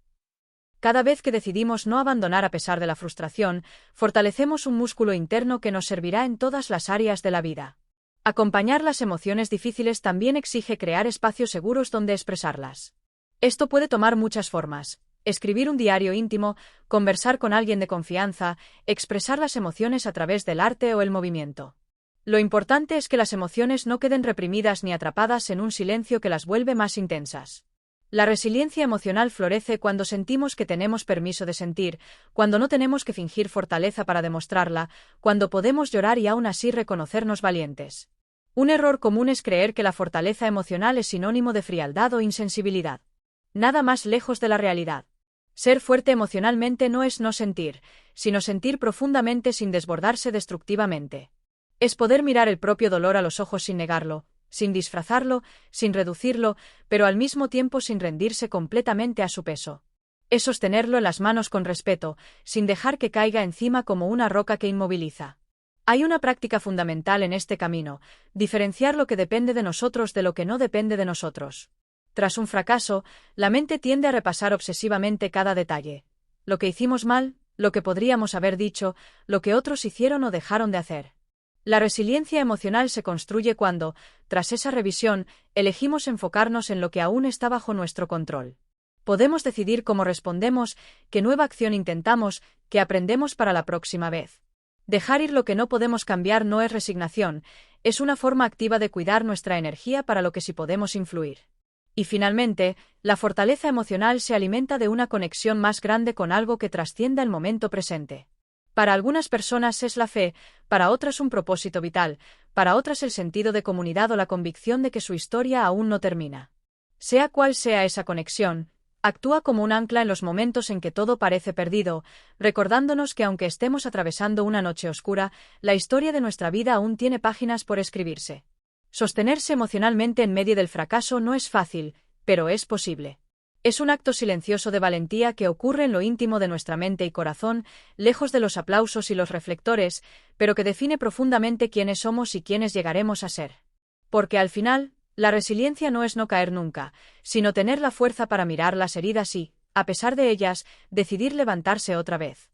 Cada vez que decidimos no abandonar a pesar de la frustración, fortalecemos un músculo interno que nos servirá en todas las áreas de la vida. Acompañar las emociones difíciles también exige crear espacios seguros donde expresarlas. Esto puede tomar muchas formas: escribir un diario íntimo, conversar con alguien de confianza, expresar las emociones a través del arte o el movimiento. Lo importante es que las emociones no queden reprimidas ni atrapadas en un silencio que las vuelve más intensas. La resiliencia emocional florece cuando sentimos que tenemos permiso de sentir, cuando no tenemos que fingir fortaleza para demostrarla, cuando podemos llorar y aún así reconocernos valientes. Un error común es creer que la fortaleza emocional es sinónimo de frialdad o insensibilidad. Nada más lejos de la realidad. Ser fuerte emocionalmente no es no sentir, sino sentir profundamente sin desbordarse destructivamente. Es poder mirar el propio dolor a los ojos sin negarlo, sin disfrazarlo, sin reducirlo, pero al mismo tiempo sin rendirse completamente a su peso. Es sostenerlo en las manos con respeto, sin dejar que caiga encima como una roca que inmoviliza. Hay una práctica fundamental en este camino: diferenciar lo que depende de nosotros de lo que no depende de nosotros. Tras un fracaso, la mente tiende a repasar obsesivamente cada detalle. Lo que hicimos mal, lo que podríamos haber dicho, lo que otros hicieron o dejaron de hacer. La resiliencia emocional se construye cuando, tras esa revisión, elegimos enfocarnos en lo que aún está bajo nuestro control. Podemos decidir cómo respondemos, qué nueva acción intentamos, qué aprendemos para la próxima vez. Dejar ir lo que no podemos cambiar no es resignación, es una forma activa de cuidar nuestra energía para lo que sí podemos influir. Y finalmente, la fortaleza emocional se alimenta de una conexión más grande con algo que trascienda el momento presente. Para algunas personas es la fe, para otras un propósito vital, para otras el sentido de comunidad o la convicción de que su historia aún no termina. Sea cual sea esa conexión, actúa como un ancla en los momentos en que todo parece perdido, recordándonos que aunque estemos atravesando una noche oscura, la historia de nuestra vida aún tiene páginas por escribirse. Sostenerse emocionalmente en medio del fracaso no es fácil, pero es posible. Es un acto silencioso de valentía que ocurre en lo íntimo de nuestra mente y corazón, lejos de los aplausos y los reflectores, pero que define profundamente quiénes somos y quiénes llegaremos a ser. Porque al final, la resiliencia no es no caer nunca, sino tener la fuerza para mirar las heridas y, a pesar de ellas, decidir levantarse otra vez.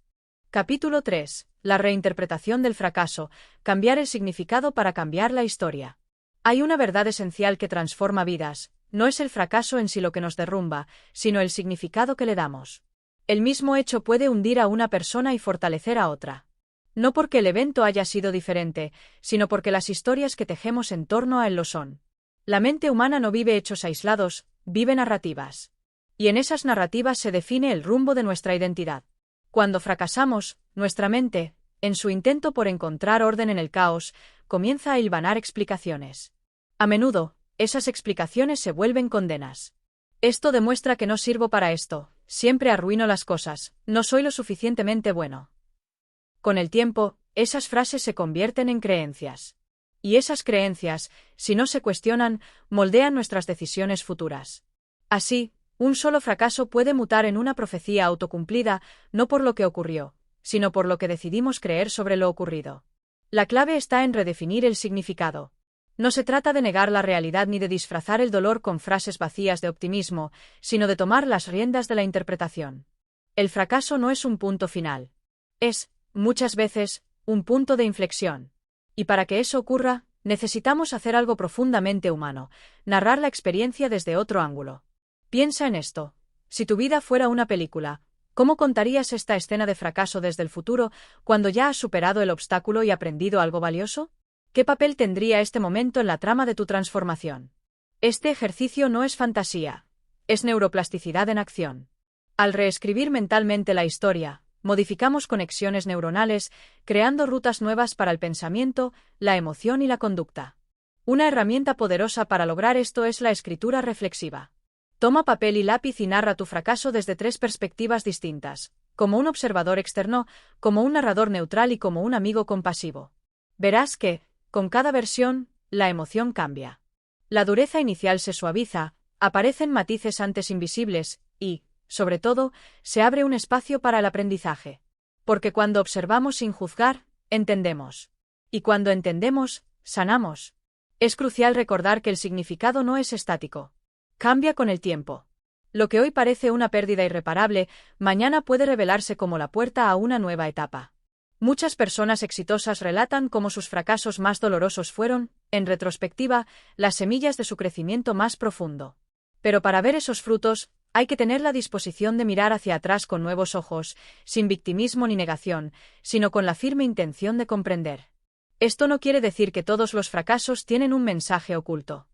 Capítulo 3. La reinterpretación del fracaso: cambiar el significado para cambiar la historia. Hay una verdad esencial que transforma vidas: no es el fracaso en sí lo que nos derrumba, sino el significado que le damos. El mismo hecho puede hundir a una persona y fortalecer a otra. No porque el evento haya sido diferente, sino porque las historias que tejemos en torno a él lo son. La mente humana no vive hechos aislados, vive narrativas. Y en esas narrativas se define el rumbo de nuestra identidad. Cuando fracasamos, nuestra mente, en su intento por encontrar orden en el caos, comienza a hilvanar explicaciones. A menudo, esas explicaciones se vuelven condenas. Esto demuestra que no sirvo para esto, siempre arruino las cosas, no soy lo suficientemente bueno. Con el tiempo, esas frases se convierten en creencias. Y esas creencias, si no se cuestionan, moldean nuestras decisiones futuras. Así, un solo fracaso puede mutar en una profecía autocumplida, no por lo que ocurrió, sino por lo que decidimos creer sobre lo ocurrido. La clave está en redefinir el significado. No se trata de negar la realidad ni de disfrazar el dolor con frases vacías de optimismo, sino de tomar las riendas de la interpretación. El fracaso no es un punto final. Es, muchas veces, un punto de inflexión. Y para que eso ocurra, necesitamos hacer algo profundamente humano: narrar la experiencia desde otro ángulo. Piensa en esto. Si tu vida fuera una película, ¿cómo contarías esta escena de fracaso desde el futuro, cuando ya has superado el obstáculo y aprendido algo valioso? ¿Qué papel tendría este momento en la trama de tu transformación? Este ejercicio no es fantasía, es neuroplasticidad en acción. Al reescribir mentalmente la historia, modificamos conexiones neuronales, creando rutas nuevas para el pensamiento, la emoción y la conducta. Una herramienta poderosa para lograr esto es la escritura reflexiva. Toma papel y lápiz y narra tu fracaso desde 3 perspectivas distintas: como un observador externo, como un narrador neutral y como un amigo compasivo. Verás que, con cada versión, la emoción cambia. La dureza inicial se suaviza, aparecen matices antes invisibles y, sobre todo, se abre un espacio para el aprendizaje. Porque cuando observamos sin juzgar, entendemos. Y cuando entendemos, sanamos. Es crucial recordar que el significado no es estático. Cambia con el tiempo. Lo que hoy parece una pérdida irreparable, mañana puede revelarse como la puerta a una nueva etapa. Muchas personas exitosas relatan cómo sus fracasos más dolorosos fueron, en retrospectiva, las semillas de su crecimiento más profundo. Pero para ver esos frutos, hay que tener la disposición de mirar hacia atrás con nuevos ojos, sin victimismo ni negación, sino con la firme intención de comprender. Esto no quiere decir que todos los fracasos tienen un mensaje oculto.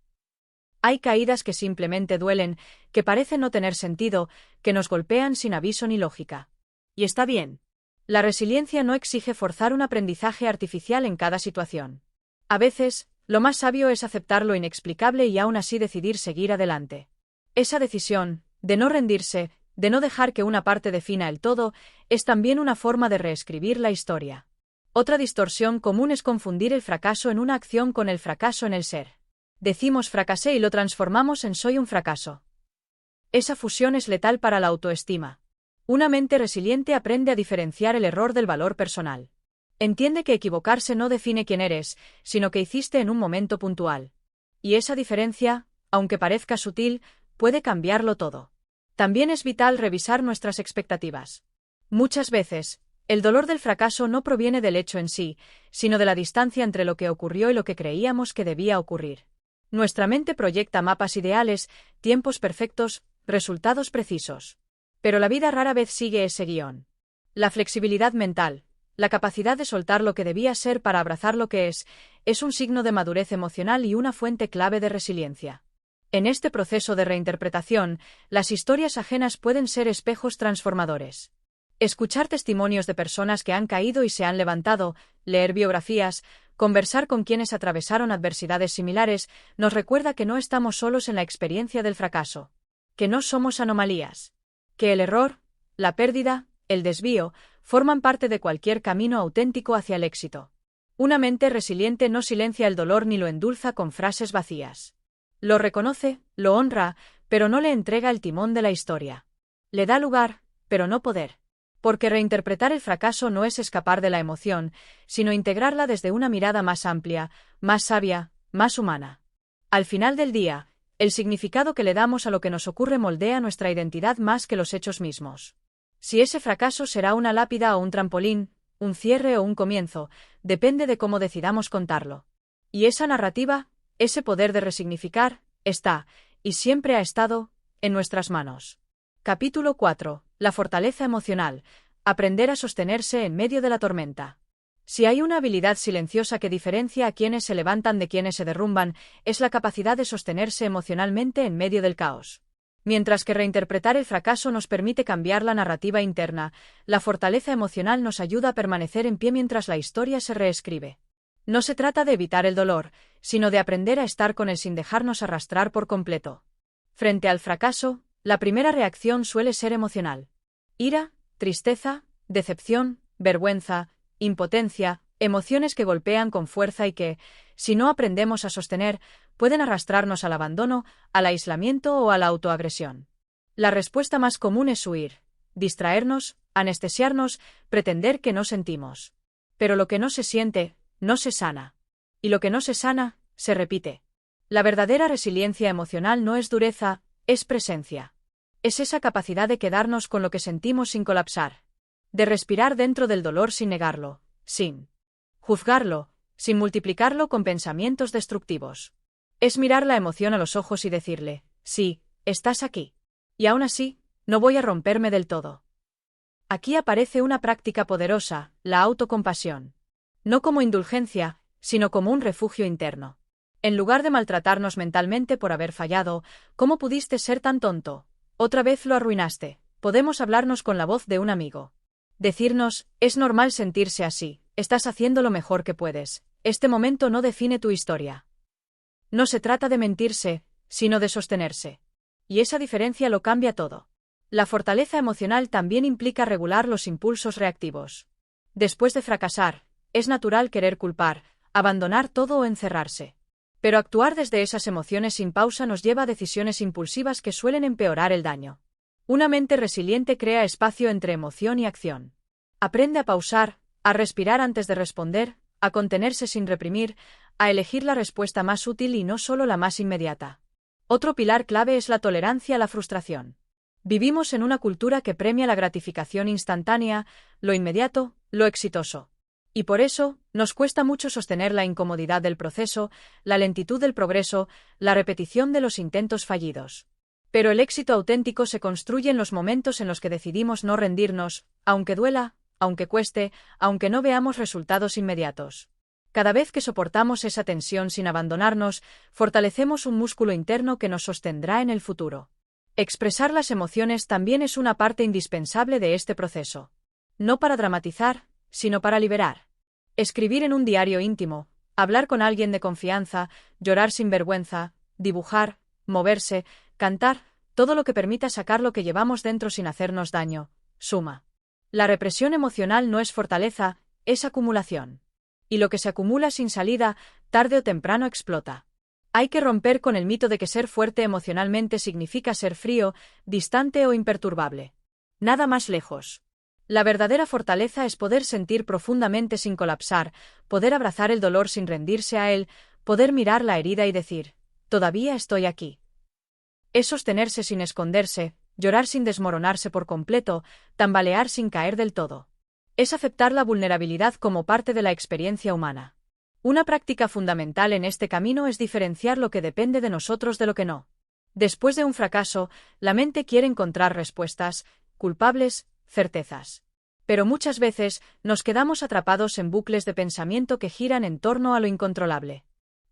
Hay caídas que simplemente duelen, que parecen no tener sentido, que nos golpean sin aviso ni lógica. Y está bien. La resiliencia no exige forzar un aprendizaje artificial en cada situación. A veces, lo más sabio es aceptar lo inexplicable y aún así decidir seguir adelante. Esa decisión, de no rendirse, de no dejar que una parte defina el todo, es también una forma de reescribir la historia. Otra distorsión común es confundir el fracaso en una acción con el fracaso en el ser. Decimos fracasé y lo transformamos en soy un fracaso. Esa fusión es letal para la autoestima. Una mente resiliente aprende a diferenciar el error del valor personal. Entiende que equivocarse no define quién eres, sino que hiciste en un momento puntual. Y esa diferencia, aunque parezca sutil, puede cambiarlo todo. También es vital revisar nuestras expectativas. Muchas veces, el dolor del fracaso no proviene del hecho en sí, sino de la distancia entre lo que ocurrió y lo que creíamos que debía ocurrir. Nuestra mente proyecta mapas ideales, tiempos perfectos, resultados precisos. Pero la vida rara vez sigue ese guión. La flexibilidad mental, la capacidad de soltar lo que debía ser para abrazar lo que es un signo de madurez emocional y una fuente clave de resiliencia. En este proceso de reinterpretación, las historias ajenas pueden ser espejos transformadores. Escuchar testimonios de personas que han caído y se han levantado, leer biografías, conversar con quienes atravesaron adversidades similares, nos recuerda que no estamos solos en la experiencia del fracaso, que no somos anomalías, que el error, la pérdida, el desvío, forman parte de cualquier camino auténtico hacia el éxito. Una mente resiliente no silencia el dolor ni lo endulza con frases vacías. Lo reconoce, lo honra, pero no le entrega el timón de la historia. Le da lugar, pero no poder. Porque reinterpretar el fracaso no es escapar de la emoción, sino integrarla desde una mirada más amplia, más sabia, más humana. Al final del día, el significado que le damos a lo que nos ocurre moldea nuestra identidad más que los hechos mismos. Si ese fracaso será una lápida o un trampolín, un cierre o un comienzo, depende de cómo decidamos contarlo. Y esa narrativa, ese poder de resignificar, está, y siempre ha estado, en nuestras manos. Capítulo 4. La fortaleza emocional. Aprender a sostenerse en medio de la tormenta. Si hay una habilidad silenciosa que diferencia a quienes se levantan de quienes se derrumban, es la capacidad de sostenerse emocionalmente en medio del caos. Mientras que reinterpretar el fracaso nos permite cambiar la narrativa interna, la fortaleza emocional nos ayuda a permanecer en pie mientras la historia se reescribe. No se trata de evitar el dolor, sino de aprender a estar con él sin dejarnos arrastrar por completo. Frente al fracaso, la primera reacción suele ser emocional. Ira, tristeza, decepción, vergüenza, impotencia, emociones que golpean con fuerza y que, si no aprendemos a sostener, pueden arrastrarnos al abandono, al aislamiento o a la autoagresión. La respuesta más común es huir, distraernos, anestesiarnos, pretender que no sentimos. Pero lo que no se siente, no se sana. Y lo que no se sana, se repite. La verdadera resiliencia emocional no es dureza, es presencia. Es esa capacidad de quedarnos con lo que sentimos sin colapsar. De respirar dentro del dolor sin negarlo, sin juzgarlo, sin multiplicarlo con pensamientos destructivos. Es mirar la emoción a los ojos y decirle, sí, estás aquí. Y aún así, no voy a romperme del todo. Aquí aparece una práctica poderosa, la autocompasión. No como indulgencia, sino como un refugio interno. En lugar de maltratarnos mentalmente por haber fallado, ¿cómo pudiste ser tan tonto? Otra vez lo arruinaste. Podemos hablarnos con la voz de un amigo. Decirnos, es normal sentirse así, estás haciendo lo mejor que puedes. Este momento no define tu historia. No se trata de mentirse, sino de sostenerse. Y esa diferencia lo cambia todo. La fortaleza emocional también implica regular los impulsos reactivos. Después de fracasar, es natural querer culpar, abandonar todo o encerrarse. Pero actuar desde esas emociones sin pausa nos lleva a decisiones impulsivas que suelen empeorar el daño. Una mente resiliente crea espacio entre emoción y acción. Aprende a pausar, a respirar antes de responder, a contenerse sin reprimir, a elegir la respuesta más útil y no solo la más inmediata. Otro pilar clave es la tolerancia a la frustración. Vivimos en una cultura que premia la gratificación instantánea, lo inmediato, lo exitoso. Y por eso, nos cuesta mucho sostener la incomodidad del proceso, la lentitud del progreso, la repetición de los intentos fallidos. Pero el éxito auténtico se construye en los momentos en los que decidimos no rendirnos, aunque duela, aunque cueste, aunque no veamos resultados inmediatos. Cada vez que soportamos esa tensión sin abandonarnos, fortalecemos un músculo interno que nos sostendrá en el futuro. Expresar las emociones también es una parte indispensable de este proceso. No para dramatizar, sino para liberar. Escribir en un diario íntimo, hablar con alguien de confianza, llorar sin vergüenza, dibujar, moverse, cantar, todo lo que permita sacar lo que llevamos dentro sin hacernos daño, suma. La represión emocional no es fortaleza, es acumulación. Y lo que se acumula sin salida, tarde o temprano explota. Hay que romper con el mito de que ser fuerte emocionalmente significa ser frío, distante o imperturbable. Nada más lejos. La verdadera fortaleza es poder sentir profundamente sin colapsar, poder abrazar el dolor sin rendirse a él, poder mirar la herida y decir, todavía estoy aquí. Es sostenerse sin esconderse, llorar sin desmoronarse por completo, tambalear sin caer del todo. Es aceptar la vulnerabilidad como parte de la experiencia humana. Una práctica fundamental en este camino es diferenciar lo que depende de nosotros de lo que no. Después de un fracaso, la mente quiere encontrar respuestas, culpables, certezas. Pero muchas veces nos quedamos atrapados en bucles de pensamiento que giran en torno a lo incontrolable.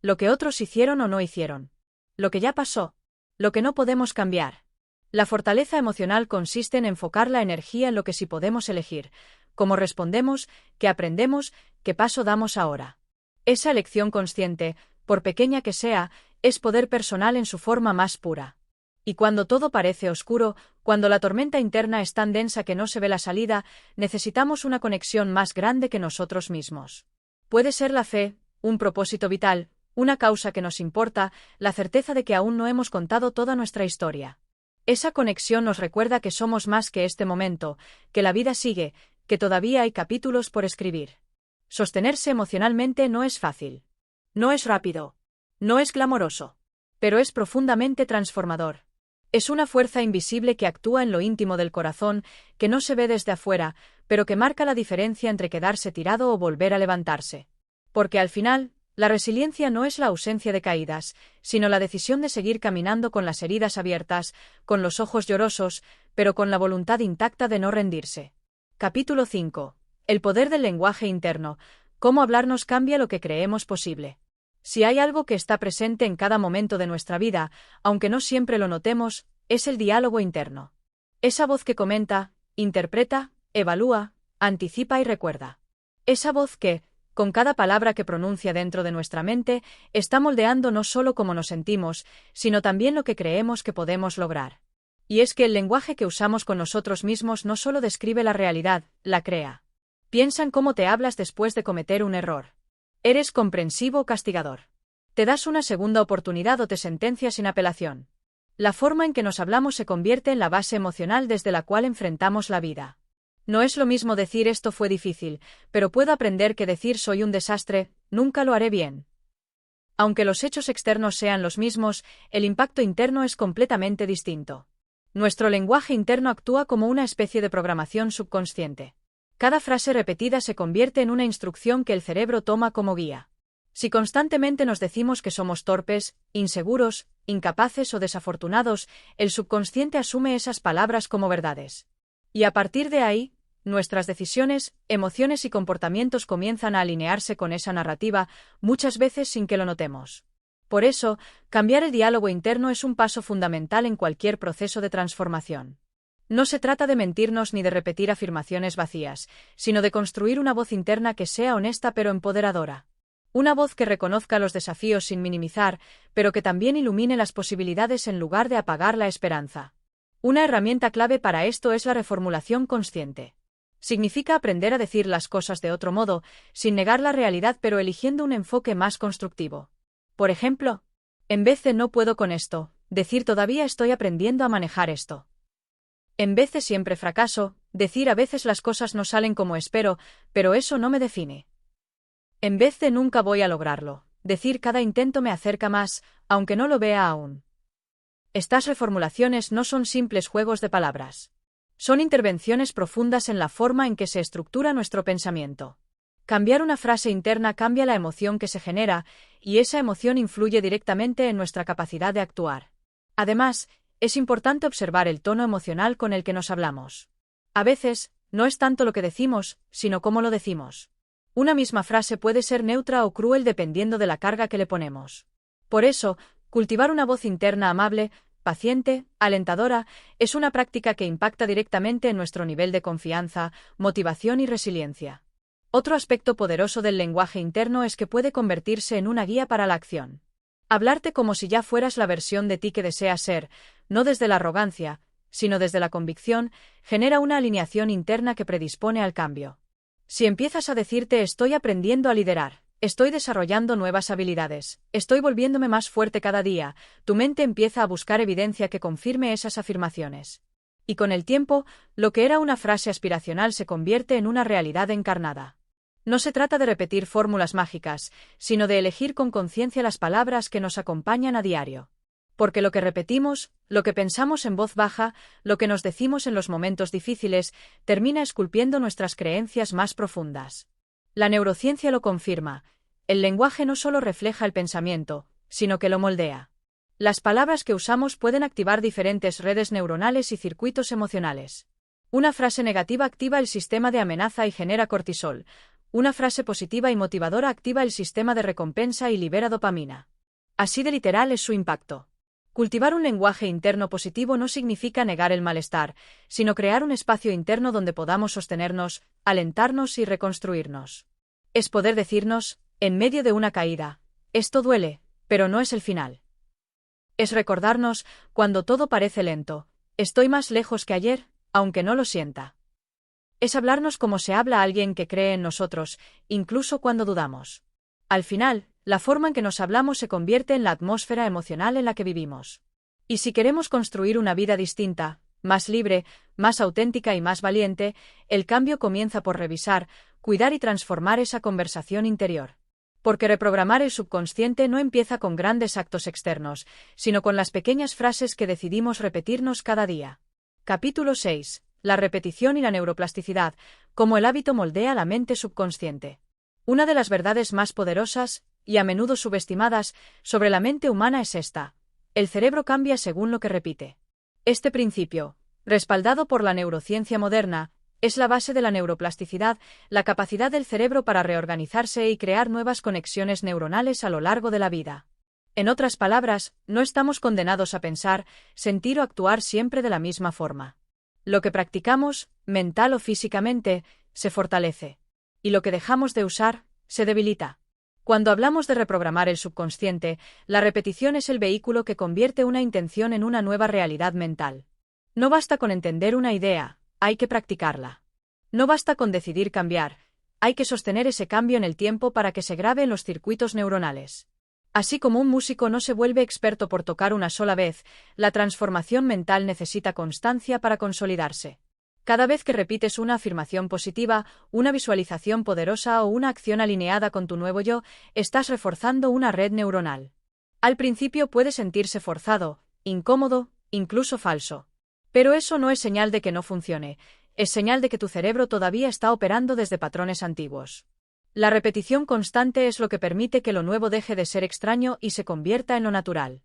Lo que otros hicieron o no hicieron. Lo que ya pasó. Lo que no podemos cambiar. La fortaleza emocional consiste en enfocar la energía en lo que sí podemos elegir, cómo respondemos, qué aprendemos, qué paso damos ahora. Esa elección consciente, por pequeña que sea, es poder personal en su forma más pura. Y cuando todo parece oscuro, cuando la tormenta interna es tan densa que no se ve la salida, necesitamos una conexión más grande que nosotros mismos. Puede ser la fe, un propósito vital, una causa que nos importa, la certeza de que aún no hemos contado toda nuestra historia. Esa conexión nos recuerda que somos más que este momento, que la vida sigue, que todavía hay capítulos por escribir. Sostenerse emocionalmente no es fácil. No es rápido. No es glamoroso. Pero es profundamente transformador. Es una fuerza invisible que actúa en lo íntimo del corazón, que no se ve desde afuera, pero que marca la diferencia entre quedarse tirado o volver a levantarse. Porque al final, la resiliencia no es la ausencia de caídas, sino la decisión de seguir caminando con las heridas abiertas, con los ojos llorosos, pero con la voluntad intacta de no rendirse. Capítulo 5. El poder del lenguaje interno. Cómo hablarnos cambia lo que creemos posible. Si hay algo que está presente en cada momento de nuestra vida, aunque no siempre lo notemos, es el diálogo interno. Esa voz que comenta, interpreta, evalúa, anticipa y recuerda. Esa voz que, con cada palabra que pronuncia dentro de nuestra mente, está moldeando no solo cómo nos sentimos, sino también lo que creemos que podemos lograr. Y es que el lenguaje que usamos con nosotros mismos no solo describe la realidad, la crea. Piensa en cómo te hablas después de cometer un error. ¿Eres comprensivo o castigador? ¿Te das una segunda oportunidad o te sentencias sin apelación? La forma en que nos hablamos se convierte en la base emocional desde la cual enfrentamos la vida. No es lo mismo decir esto fue difícil, pero puedo aprender que decir soy un desastre, nunca lo haré bien. Aunque los hechos externos sean los mismos, el impacto interno es completamente distinto. Nuestro lenguaje interno actúa como una especie de programación subconsciente. Cada frase repetida se convierte en una instrucción que el cerebro toma como guía. Si constantemente nos decimos que somos torpes, inseguros, incapaces o desafortunados, el subconsciente asume esas palabras como verdades. Y a partir de ahí, nuestras decisiones, emociones y comportamientos comienzan a alinearse con esa narrativa, muchas veces sin que lo notemos. Por eso, cambiar el diálogo interno es un paso fundamental en cualquier proceso de transformación. No se trata de mentirnos ni de repetir afirmaciones vacías, sino de construir una voz interna que sea honesta pero empoderadora. Una voz que reconozca los desafíos sin minimizar, pero que también ilumine las posibilidades en lugar de apagar la esperanza. Una herramienta clave para esto es la reformulación consciente. Significa aprender a decir las cosas de otro modo, sin negar la realidad pero eligiendo un enfoque más constructivo. Por ejemplo, en vez de no puedo con esto, decir todavía estoy aprendiendo a manejar esto. En vez de siempre fracaso, decir a veces las cosas no salen como espero, pero eso no me define. En vez de nunca voy a lograrlo, decir cada intento me acerca más, aunque no lo vea aún. Estas reformulaciones no son simples juegos de palabras. Son intervenciones profundas en la forma en que se estructura nuestro pensamiento. Cambiar una frase interna cambia la emoción que se genera, y esa emoción influye directamente en nuestra capacidad de actuar. Además, es importante observar el tono emocional con el que nos hablamos. A veces, no es tanto lo que decimos, sino cómo lo decimos. Una misma frase puede ser neutra o cruel dependiendo de la carga que le ponemos. Por eso, cultivar una voz interna amable, paciente, alentadora, es una práctica que impacta directamente en nuestro nivel de confianza, motivación y resiliencia. Otro aspecto poderoso del lenguaje interno es que puede convertirse en una guía para la acción. Hablarte como si ya fueras la versión de ti que deseas ser, no desde la arrogancia, sino desde la convicción, genera una alineación interna que predispone al cambio. Si empiezas a decirte estoy aprendiendo a liderar, estoy desarrollando nuevas habilidades, estoy volviéndome más fuerte cada día, tu mente empieza a buscar evidencia que confirme esas afirmaciones. Y con el tiempo, lo que era una frase aspiracional se convierte en una realidad encarnada. No se trata de repetir fórmulas mágicas, sino de elegir con conciencia las palabras que nos acompañan a diario. Porque lo que repetimos, lo que pensamos en voz baja, lo que nos decimos en los momentos difíciles, termina esculpiendo nuestras creencias más profundas. La neurociencia lo confirma. El lenguaje no solo refleja el pensamiento, sino que lo moldea. Las palabras que usamos pueden activar diferentes redes neuronales y circuitos emocionales. Una frase negativa activa el sistema de amenaza y genera cortisol. Una frase positiva y motivadora activa el sistema de recompensa y libera dopamina. Así de literal es su impacto. Cultivar un lenguaje interno positivo no significa negar el malestar, sino crear un espacio interno donde podamos sostenernos, alentarnos y reconstruirnos. Es poder decirnos, en medio de una caída, esto duele, pero no es el final. Es recordarnos, cuando todo parece lento, estoy más lejos que ayer, aunque no lo sienta. Es hablarnos como se habla a alguien que cree en nosotros, incluso cuando dudamos. Al final, la forma en que nos hablamos se convierte en la atmósfera emocional en la que vivimos. Y si queremos construir una vida distinta, más libre, más auténtica y más valiente, el cambio comienza por revisar, cuidar y transformar esa conversación interior. Porque reprogramar el subconsciente no empieza con grandes actos externos, sino con las pequeñas frases que decidimos repetirnos cada día. Capítulo 6. La repetición y la neuroplasticidad, cómo el hábito moldea la mente subconsciente. Una de las verdades más poderosas, y a menudo subestimadas, sobre la mente humana es esta: el cerebro cambia según lo que repite. Este principio, respaldado por la neurociencia moderna, es la base de la neuroplasticidad, la capacidad del cerebro para reorganizarse y crear nuevas conexiones neuronales a lo largo de la vida. En otras palabras, no estamos condenados a pensar, sentir o actuar siempre de la misma forma. Lo que practicamos, mental o físicamente, se fortalece. Y lo que dejamos de usar, se debilita. Cuando hablamos de reprogramar el subconsciente, la repetición es el vehículo que convierte una intención en una nueva realidad mental. No basta con entender una idea, hay que practicarla. No basta con decidir cambiar, hay que sostener ese cambio en el tiempo para que se grabe en los circuitos neuronales. Así como un músico no se vuelve experto por tocar una sola vez, la transformación mental necesita constancia para consolidarse. Cada vez que repites una afirmación positiva, una visualización poderosa o una acción alineada con tu nuevo yo, estás reforzando una red neuronal. Al principio puede sentirse forzado, incómodo, incluso falso. Pero eso no es señal de que no funcione, es señal de que tu cerebro todavía está operando desde patrones antiguos. La repetición constante es lo que permite que lo nuevo deje de ser extraño y se convierta en lo natural.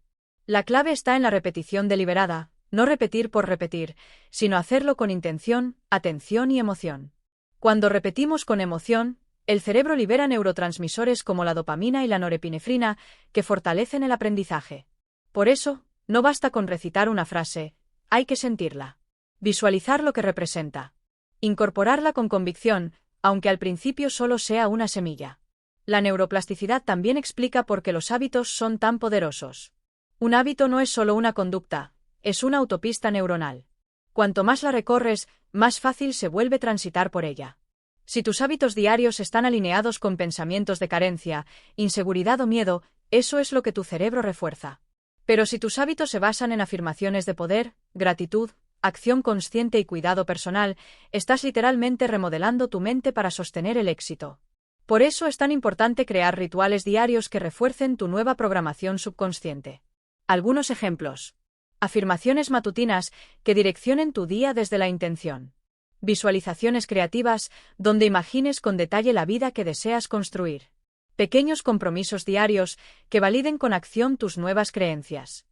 La clave está en la repetición deliberada, no repetir por repetir, sino hacerlo con intención, atención y emoción. Cuando repetimos con emoción, el cerebro libera neurotransmisores como la dopamina y la norepinefrina, que fortalecen el aprendizaje. Por eso, no basta con recitar una frase, hay que sentirla. Visualizar lo que representa. Incorporarla con convicción, aunque al principio solo sea una semilla. La neuroplasticidad también explica por qué los hábitos son tan poderosos. Un hábito no es solo una conducta, es una autopista neuronal. Cuanto más la recorres, más fácil se vuelve transitar por ella. Si tus hábitos diarios están alineados con pensamientos de carencia, inseguridad o miedo, eso es lo que tu cerebro refuerza. Pero si tus hábitos se basan en afirmaciones de poder, gratitud, acción consciente y cuidado personal, estás literalmente remodelando tu mente para sostener el éxito. Por eso es tan importante crear rituales diarios que refuercen tu nueva programación subconsciente. Algunos ejemplos. Afirmaciones matutinas que direccionen tu día desde la intención. Visualizaciones creativas donde imagines con detalle la vida que deseas construir. Pequeños compromisos diarios que validen con acción tus nuevas creencias.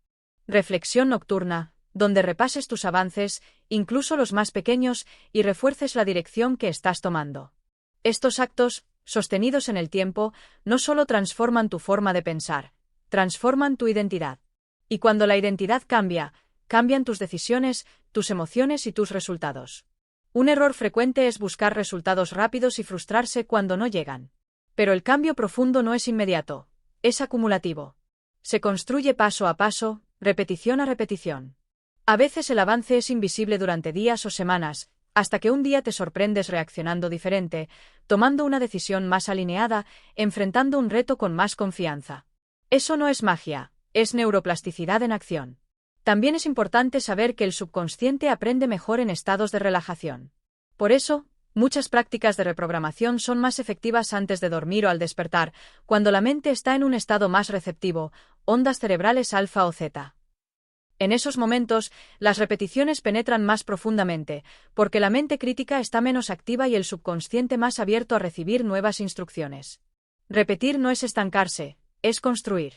Reflexión nocturna, donde repases tus avances, incluso los más pequeños, y refuerces la dirección que estás tomando. Estos actos, sostenidos en el tiempo, no solo transforman tu forma de pensar, transforman tu identidad. Y cuando la identidad cambia, cambian tus decisiones, tus emociones y tus resultados. Un error frecuente es buscar resultados rápidos y frustrarse cuando no llegan. Pero el cambio profundo no es inmediato, es acumulativo. Se construye paso a paso, repetición a repetición. A veces el avance es invisible durante días o semanas, hasta que un día te sorprendes reaccionando diferente, tomando una decisión más alineada, enfrentando un reto con más confianza. Eso no es magia, es neuroplasticidad en acción. También es importante saber que el subconsciente aprende mejor en estados de relajación. Por eso, muchas prácticas de reprogramación son más efectivas antes de dormir o al despertar, cuando la mente está en un estado más receptivo, ondas cerebrales alfa o zeta. En esos momentos, las repeticiones penetran más profundamente, porque la mente crítica está menos activa y el subconsciente más abierto a recibir nuevas instrucciones. Repetir no es estancarse, es construir.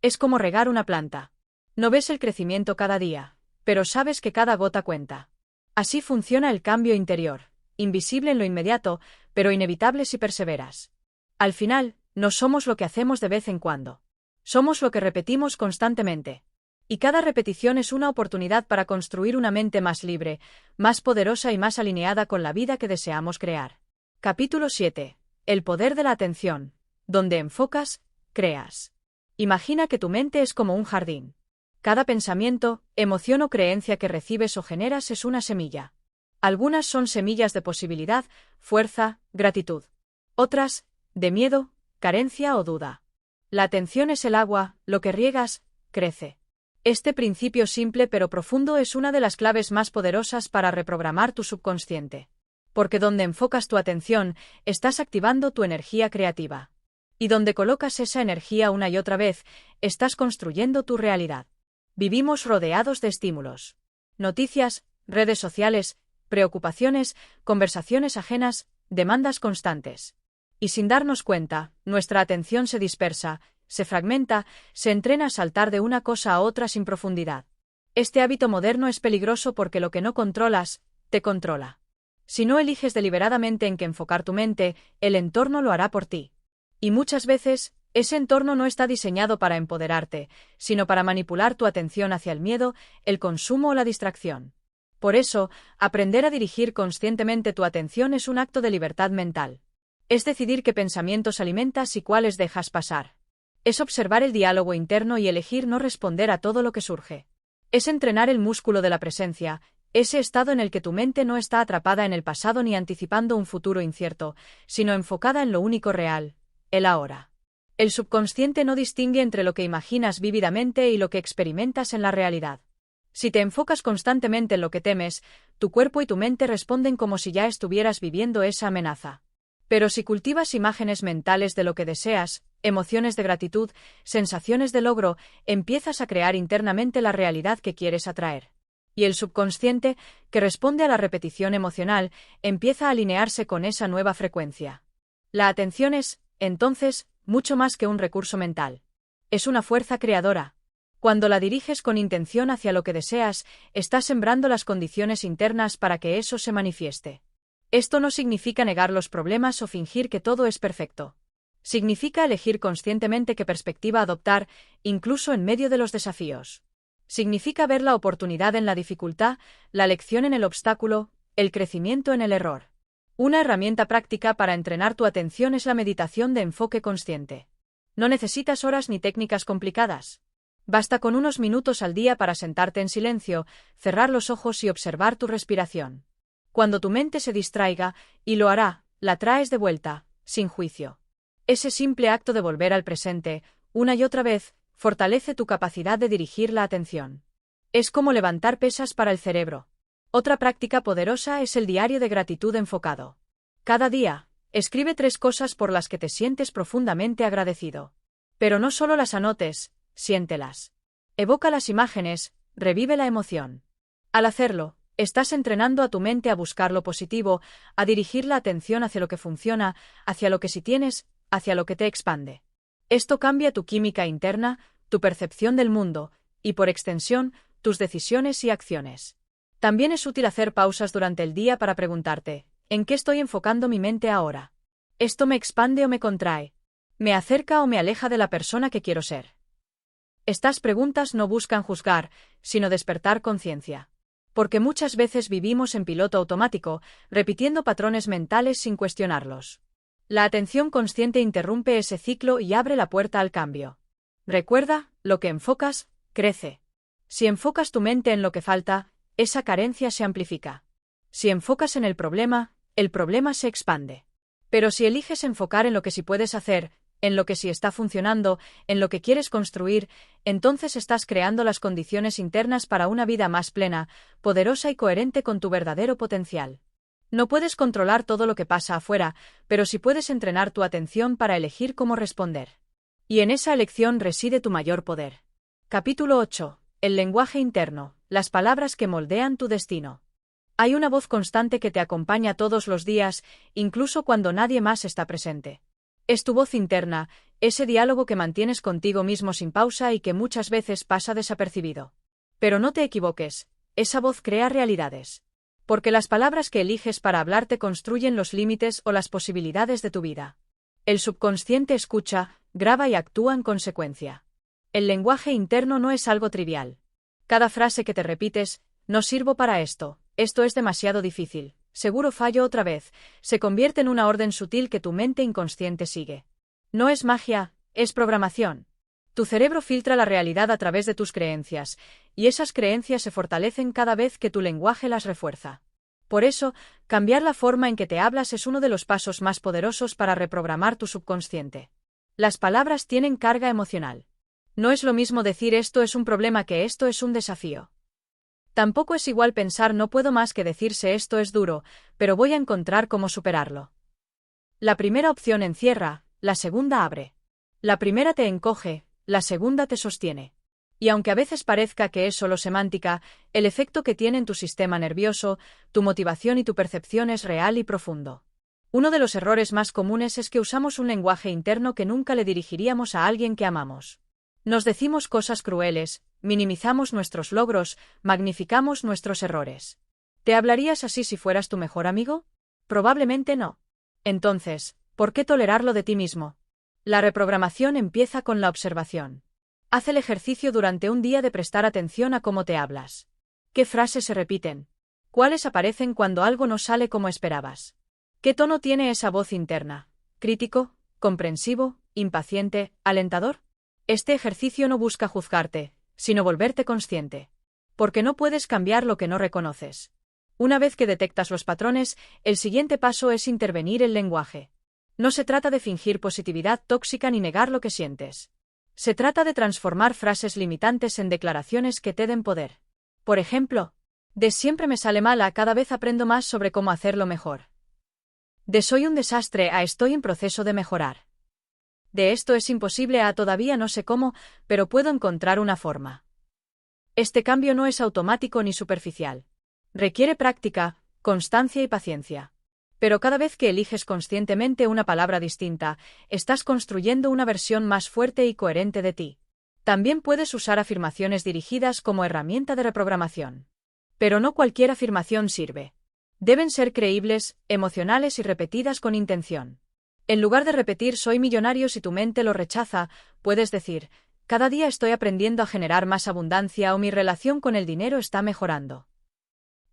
Es como regar una planta. No ves el crecimiento cada día, pero sabes que cada gota cuenta. Así funciona el cambio interior, invisible en lo inmediato, pero inevitable si perseveras. Al final, no somos lo que hacemos de vez en cuando. Somos lo que repetimos constantemente. Y cada repetición es una oportunidad para construir una mente más libre, más poderosa y más alineada con la vida que deseamos crear. Capítulo 7. El poder de la atención. Donde enfocas, creas. Imagina que tu mente es como un jardín. Cada pensamiento, emoción o creencia que recibes o generas es una semilla. Algunas son semillas de posibilidad, fuerza, gratitud. Otras, de miedo, carencia o duda. La atención es el agua, lo que riegas, crece. Este principio simple pero profundo es una de las claves más poderosas para reprogramar tu subconsciente. Porque donde enfocas tu atención, estás activando tu energía creativa. Y donde colocas esa energía una y otra vez, estás construyendo tu realidad. Vivimos rodeados de estímulos. Noticias, redes sociales, preocupaciones, conversaciones ajenas, demandas constantes. Y sin darnos cuenta, nuestra atención se dispersa, se fragmenta, se entrena a saltar de una cosa a otra sin profundidad. Este hábito moderno es peligroso porque lo que no controlas, te controla. Si no eliges deliberadamente en qué enfocar tu mente, el entorno lo hará por ti. Y muchas veces, ese entorno no está diseñado para empoderarte, sino para manipular tu atención hacia el miedo, el consumo o la distracción. Por eso, aprender a dirigir conscientemente tu atención es un acto de libertad mental. Es decidir qué pensamientos alimentas y cuáles dejas pasar. Es observar el diálogo interno y elegir no responder a todo lo que surge. Es entrenar el músculo de la presencia, ese estado en el que tu mente no está atrapada en el pasado ni anticipando un futuro incierto, sino enfocada en lo único real, el ahora. El subconsciente no distingue entre lo que imaginas vívidamente y lo que experimentas en la realidad. Si te enfocas constantemente en lo que temes, tu cuerpo y tu mente responden como si ya estuvieras viviendo esa amenaza. Pero si cultivas imágenes mentales de lo que deseas, emociones de gratitud, sensaciones de logro, empiezas a crear internamente la realidad que quieres atraer. Y el subconsciente, que responde a la repetición emocional, empieza a alinearse con esa nueva frecuencia. La atención es, entonces, mucho más que un recurso mental. Es una fuerza creadora. Cuando la diriges con intención hacia lo que deseas, estás sembrando las condiciones internas para que eso se manifieste. Esto no significa negar los problemas o fingir que todo es perfecto. Significa elegir conscientemente qué perspectiva adoptar, incluso en medio de los desafíos. Significa ver la oportunidad en la dificultad, la lección en el obstáculo, el crecimiento en el error. Una herramienta práctica para entrenar tu atención es la meditación de enfoque consciente. No necesitas horas ni técnicas complicadas. Basta con unos minutos al día para sentarte en silencio, cerrar los ojos y observar tu respiración. Cuando tu mente se distraiga, y lo hará, la traes de vuelta, sin juicio. Ese simple acto de volver al presente, una y otra vez, fortalece tu capacidad de dirigir la atención. Es como levantar pesas para el cerebro. Otra práctica poderosa es el diario de gratitud enfocado. Cada día, escribe 3 cosas por las que te sientes profundamente agradecido. Pero no solo las anotes, siéntelas. Evoca las imágenes, revive la emoción. Al hacerlo, estás entrenando a tu mente a buscar lo positivo, a dirigir la atención hacia lo que funciona, hacia lo que sí tienes, hacia lo que te expande. Esto cambia tu química interna, tu percepción del mundo, y por extensión, tus decisiones y acciones. También es útil hacer pausas durante el día para preguntarte, ¿en qué estoy enfocando mi mente ahora? ¿Esto me expande o me contrae? ¿Me acerca o me aleja de la persona que quiero ser? Estas preguntas no buscan juzgar, sino despertar conciencia. Porque muchas veces vivimos en piloto automático, repitiendo patrones mentales sin cuestionarlos. La atención consciente interrumpe ese ciclo y abre la puerta al cambio. Recuerda, lo que enfocas, crece. Si enfocas tu mente en lo que falta, esa carencia se amplifica. Si enfocas en el problema se expande. Pero si eliges enfocar en lo que sí puedes hacer, en lo que sí está funcionando, en lo que quieres construir, entonces estás creando las condiciones internas para una vida más plena, poderosa y coherente con tu verdadero potencial. No puedes controlar todo lo que pasa afuera, pero sí puedes entrenar tu atención para elegir cómo responder. Y en esa elección reside tu mayor poder. Capítulo 8. El lenguaje interno, las palabras que moldean tu destino. Hay una voz constante que te acompaña todos los días, incluso cuando nadie más está presente. Es tu voz interna, ese diálogo que mantienes contigo mismo sin pausa y que muchas veces pasa desapercibido. Pero no te equivoques, esa voz crea realidades. Porque las palabras que eliges para hablarte construyen los límites o las posibilidades de tu vida. El subconsciente escucha, graba y actúa en consecuencia. El lenguaje interno no es algo trivial. Cada frase que te repites, no sirvo para esto es demasiado difícil, seguro fallo otra vez, se convierte en una orden sutil que tu mente inconsciente sigue. No es magia, es programación. Tu cerebro filtra la realidad a través de tus creencias, y esas creencias se fortalecen cada vez que tu lenguaje las refuerza. Por eso, cambiar la forma en que te hablas es uno de los pasos más poderosos para reprogramar tu subconsciente. Las palabras tienen carga emocional. No es lo mismo decir esto es un problema que esto es un desafío. Tampoco es igual pensar no puedo más que decirse esto es duro, pero voy a encontrar cómo superarlo. La primera opción encierra, la segunda abre. La primera te encoge, la segunda te sostiene. Y aunque a veces parezca que es solo semántica, el efecto que tiene en tu sistema nervioso, tu motivación y tu percepción es real y profundo. Uno de los errores más comunes es que usamos un lenguaje interno que nunca le dirigiríamos a alguien que amamos. Nos decimos cosas crueles, minimizamos nuestros logros, magnificamos nuestros errores. ¿Te hablarías así si fueras tu mejor amigo? Probablemente no. Entonces, ¿por qué tolerarlo de ti mismo? La reprogramación empieza con la observación. Haz el ejercicio durante un día de prestar atención a cómo te hablas. ¿Qué frases se repiten? ¿Cuáles aparecen cuando algo no sale como esperabas? ¿Qué tono tiene esa voz interna? ¿Crítico? ¿Comprensivo? ¿Impaciente? ¿Alentador? Este ejercicio no busca juzgarte, sino volverte consciente. Porque no puedes cambiar lo que no reconoces. Una vez que detectas los patrones, el siguiente paso es intervenir el lenguaje. No se trata de fingir positividad tóxica ni negar lo que sientes. Se trata de transformar frases limitantes en declaraciones que te den poder. Por ejemplo, de siempre me sale mal a cada vez aprendo más sobre cómo hacerlo mejor. De soy un desastre a estoy en proceso de mejorar. De esto es imposible a todavía no sé cómo, pero puedo encontrar una forma. Este cambio no es automático ni superficial. Requiere práctica, constancia y paciencia. Pero cada vez que eliges conscientemente una palabra distinta, estás construyendo una versión más fuerte y coherente de ti. También puedes usar afirmaciones dirigidas como herramienta de reprogramación. Pero no cualquier afirmación sirve. Deben ser creíbles, emocionales y repetidas con intención. En lugar de repetir soy millonario si tu mente lo rechaza, puedes decir, cada día estoy aprendiendo a generar más abundancia o mi relación con el dinero está mejorando.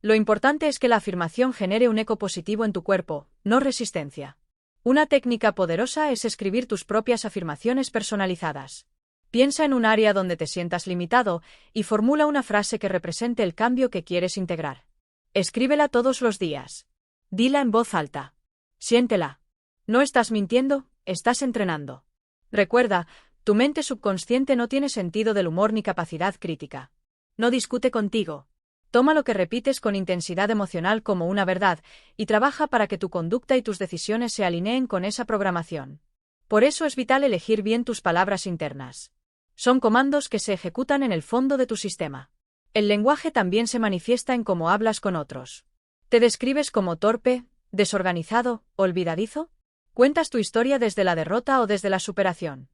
Lo importante es que la afirmación genere un eco positivo en tu cuerpo, no resistencia. Una técnica poderosa es escribir tus propias afirmaciones personalizadas. Piensa en un área donde te sientas limitado y formula una frase que represente el cambio que quieres integrar. Escríbela todos los días. Dila en voz alta. Siéntela. No estás mintiendo, estás entrenando. Recuerda, tu mente subconsciente no tiene sentido del humor ni capacidad crítica. No discute contigo. Toma lo que repites con intensidad emocional como una verdad, y trabaja para que tu conducta y tus decisiones se alineen con esa programación. Por eso es vital elegir bien tus palabras internas. Son comandos que se ejecutan en el fondo de tu sistema. El lenguaje también se manifiesta en cómo hablas con otros. ¿Te describes como torpe, desorganizado, olvidadizo? ¿Cuentas tu historia desde la derrota o desde la superación?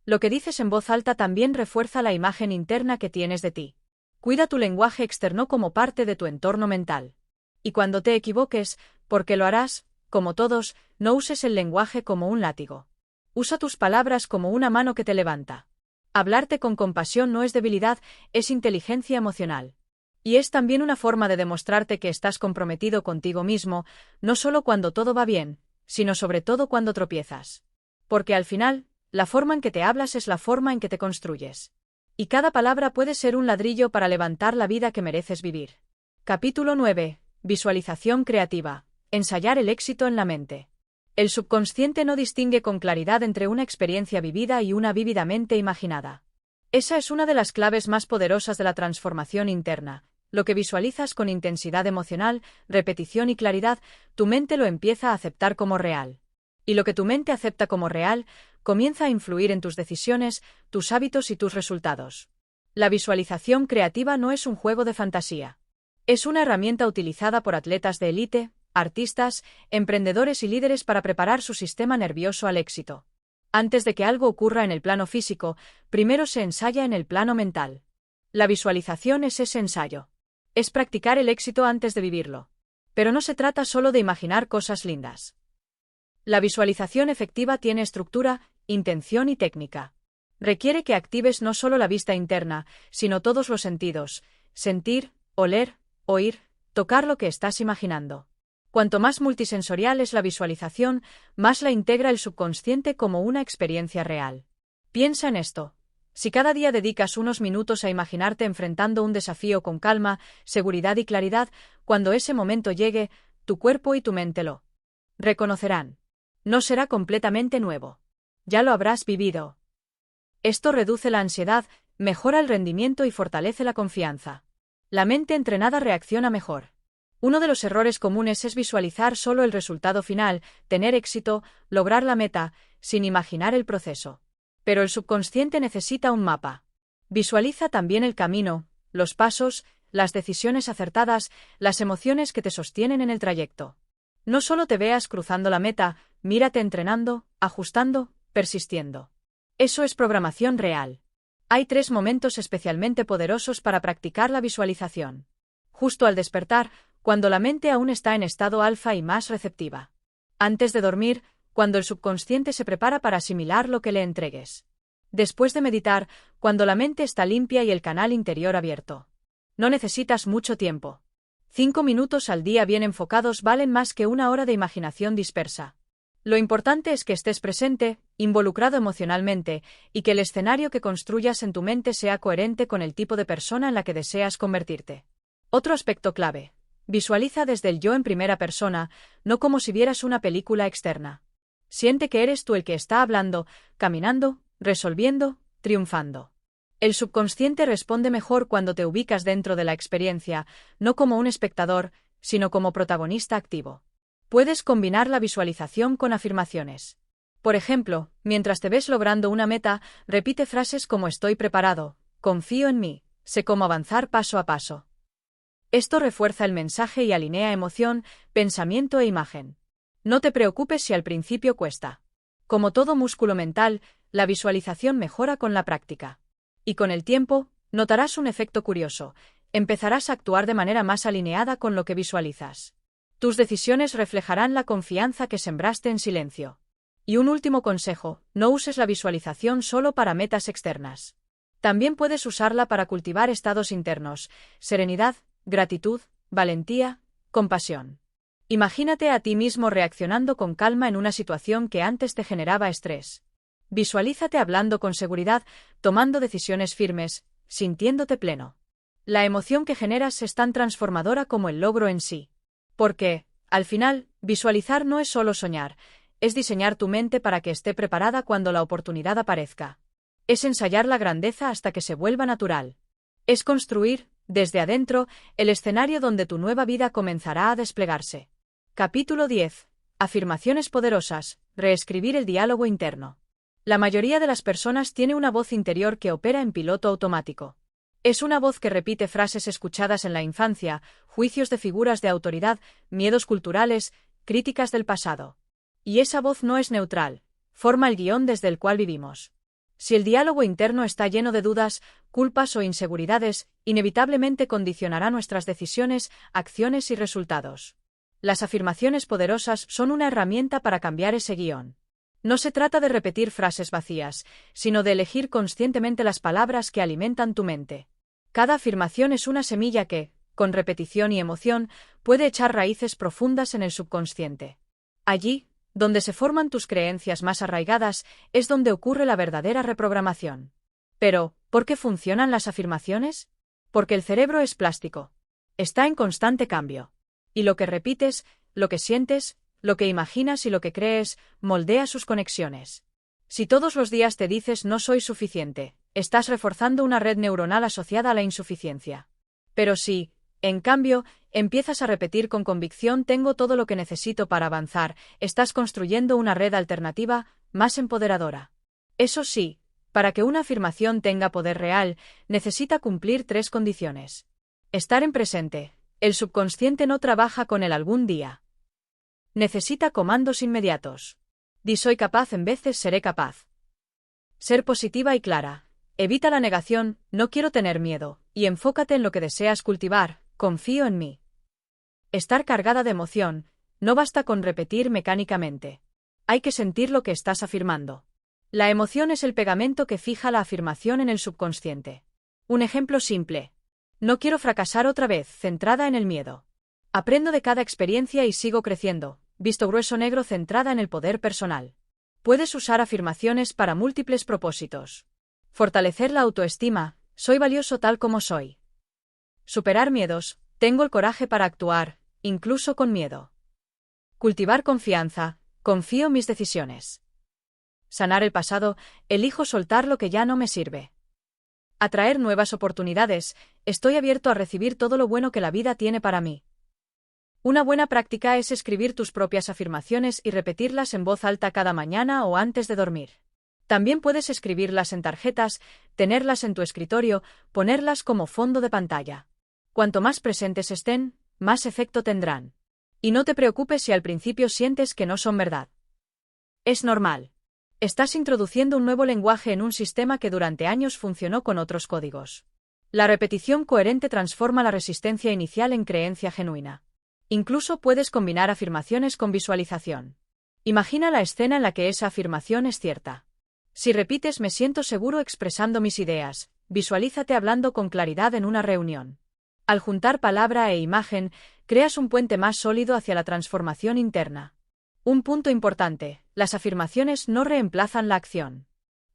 Lo que dices en voz alta también refuerza la imagen interna que tienes de ti. Cuida tu lenguaje externo como parte de tu entorno mental. Y cuando te equivoques, porque lo harás, como todos, no uses el lenguaje como un látigo. Usa tus palabras como una mano que te levanta. Hablarte con compasión no es debilidad, es inteligencia emocional. Y es también una forma de demostrarte que estás comprometido contigo mismo, no solo cuando todo va bien, sino sobre todo cuando tropiezas. Porque al final, la forma en que te hablas es la forma en que te construyes. Y cada palabra puede ser un ladrillo para levantar la vida que mereces vivir. Capítulo 9. Visualización creativa. Ensayar el éxito en la mente. El subconsciente no distingue con claridad entre una experiencia vivida y una vívidamente imaginada. Esa es una de las claves más poderosas de la transformación interna. Lo que visualizas con intensidad emocional, repetición y claridad, tu mente lo empieza a aceptar como real. Y lo que tu mente acepta como real, comienza a influir en tus decisiones, tus hábitos y tus resultados. La visualización creativa no es un juego de fantasía. Es una herramienta utilizada por atletas de élite, artistas, emprendedores y líderes para preparar su sistema nervioso al éxito. Antes de que algo ocurra en el plano físico, primero se ensaya en el plano mental. La visualización es ese ensayo. Es practicar el éxito antes de vivirlo. Pero no se trata solo de imaginar cosas lindas. La visualización efectiva tiene estructura, intención y técnica. Requiere que actives no solo la vista interna, sino todos los sentidos: sentir, oler, oír, tocar lo que estás imaginando. Cuanto más multisensorial es la visualización, más la integra el subconsciente como una experiencia real. Piensa en esto. Si cada día dedicas unos minutos a imaginarte enfrentando un desafío con calma, seguridad y claridad, cuando ese momento llegue, tu cuerpo y tu mente lo reconocerán. No será completamente nuevo. Ya lo habrás vivido. Esto reduce la ansiedad, mejora el rendimiento y fortalece la confianza. La mente entrenada reacciona mejor. Uno de los errores comunes es visualizar solo el resultado final, tener éxito, lograr la meta, sin imaginar el proceso. Pero el subconsciente necesita un mapa. Visualiza también el camino, los pasos, las decisiones acertadas, las emociones que te sostienen en el trayecto. No solo te veas cruzando la meta, mírate entrenando, ajustando, persistiendo. Eso es programación real. Hay 3 momentos especialmente poderosos para practicar la visualización. Justo al despertar, cuando la mente aún está en estado alfa y más receptiva. Antes de dormir, cuando el subconsciente se prepara para asimilar lo que le entregues. Después de meditar, cuando la mente está limpia y el canal interior abierto. No necesitas mucho tiempo. 5 minutos al día bien enfocados valen más que 1 hora de imaginación dispersa. Lo importante es que estés presente, involucrado emocionalmente, y que el escenario que construyas en tu mente sea coherente con el tipo de persona en la que deseas convertirte. Otro aspecto clave. Visualiza desde el yo en primera persona, no como si vieras una película externa. Siente que eres tú el que está hablando, caminando, resolviendo, triunfando. El subconsciente responde mejor cuando te ubicas dentro de la experiencia, no como un espectador, sino como protagonista activo. Puedes combinar la visualización con afirmaciones. Por ejemplo, mientras te ves logrando una meta, repite frases como estoy preparado, confío en mí, sé cómo avanzar paso a paso. Esto refuerza el mensaje y alinea emoción, pensamiento e imagen. No te preocupes si al principio cuesta. Como todo músculo mental, la visualización mejora con la práctica. Y con el tiempo, notarás un efecto curioso. Empezarás a actuar de manera más alineada con lo que visualizas. Tus decisiones reflejarán la confianza que sembraste en silencio. Y un último consejo, no uses la visualización solo para metas externas. También puedes usarla para cultivar estados internos: serenidad, gratitud, valentía, compasión. Imagínate a ti mismo reaccionando con calma en una situación que antes te generaba estrés. Visualízate hablando con seguridad, tomando decisiones firmes, sintiéndote pleno. La emoción que generas es tan transformadora como el logro en sí. Porque, al final, visualizar no es solo soñar, es diseñar tu mente para que esté preparada cuando la oportunidad aparezca. Es ensayar la grandeza hasta que se vuelva natural. Es construir, desde adentro, el escenario donde tu nueva vida comenzará a desplegarse. Capítulo 10. Afirmaciones poderosas. Reescribir el diálogo interno. La mayoría de las personas tiene una voz interior que opera en piloto automático. Es una voz que repite frases escuchadas en la infancia, juicios de figuras de autoridad, miedos culturales, críticas del pasado. Y esa voz no es neutral, forma el guión desde el cual vivimos. Si el diálogo interno está lleno de dudas, culpas o inseguridades, inevitablemente condicionará nuestras decisiones, acciones y resultados. Las afirmaciones poderosas son una herramienta para cambiar ese guión. No se trata de repetir frases vacías, sino de elegir conscientemente las palabras que alimentan tu mente. Cada afirmación es una semilla que, con repetición y emoción, puede echar raíces profundas en el subconsciente. Allí, donde se forman tus creencias más arraigadas, es donde ocurre la verdadera reprogramación. Pero, ¿por qué funcionan las afirmaciones? Porque el cerebro es plástico. Está en constante cambio. Y lo que repites, lo que sientes, lo que imaginas y lo que crees, moldea sus conexiones. Si todos los días te dices no soy suficiente, estás reforzando una red neuronal asociada a la insuficiencia. Pero si, en cambio, empiezas a repetir con convicción tengo todo lo que necesito para avanzar, estás construyendo una red alternativa, más empoderadora. Eso sí, para que una afirmación tenga poder real, necesita cumplir 3 condiciones. Estar en presente. El subconsciente no trabaja con el algún día. Necesita comandos inmediatos. Di soy capaz en vez de seré capaz. Ser positiva y clara. Evita la negación, no quiero tener miedo, y enfócate en lo que deseas cultivar, confío en mí. Estar cargada de emoción, no basta con repetir mecánicamente. Hay que sentir lo que estás afirmando. La emoción es el pegamento que fija la afirmación en el subconsciente. Un ejemplo simple. No quiero fracasar otra vez, centrada en el miedo. Aprendo de cada experiencia y sigo creciendo, visto grueso negro centrada en el poder personal. Puedes usar afirmaciones para múltiples propósitos. Fortalecer la autoestima, soy valioso tal como soy. Superar miedos, tengo el coraje para actuar, incluso con miedo. Cultivar confianza, confío en mis decisiones. Sanar el pasado, elijo soltar lo que ya no me sirve. Atraer nuevas oportunidades, estoy abierto a recibir todo lo bueno que la vida tiene para mí. Una buena práctica es escribir tus propias afirmaciones y repetirlas en voz alta cada mañana o antes de dormir. También puedes escribirlas en tarjetas, tenerlas en tu escritorio, ponerlas como fondo de pantalla. Cuanto más presentes estén, más efecto tendrán. Y no te preocupes si al principio sientes que no son verdad. Es normal. Estás introduciendo un nuevo lenguaje en un sistema que durante años funcionó con otros códigos. La repetición coherente transforma la resistencia inicial en creencia genuina. Incluso puedes combinar afirmaciones con visualización. Imagina la escena en la que esa afirmación es cierta. Si repites me siento seguro expresando mis ideas, visualízate hablando con claridad en una reunión. Al juntar palabra e imagen, creas un puente más sólido hacia la transformación interna. Un punto importante, las afirmaciones no reemplazan la acción.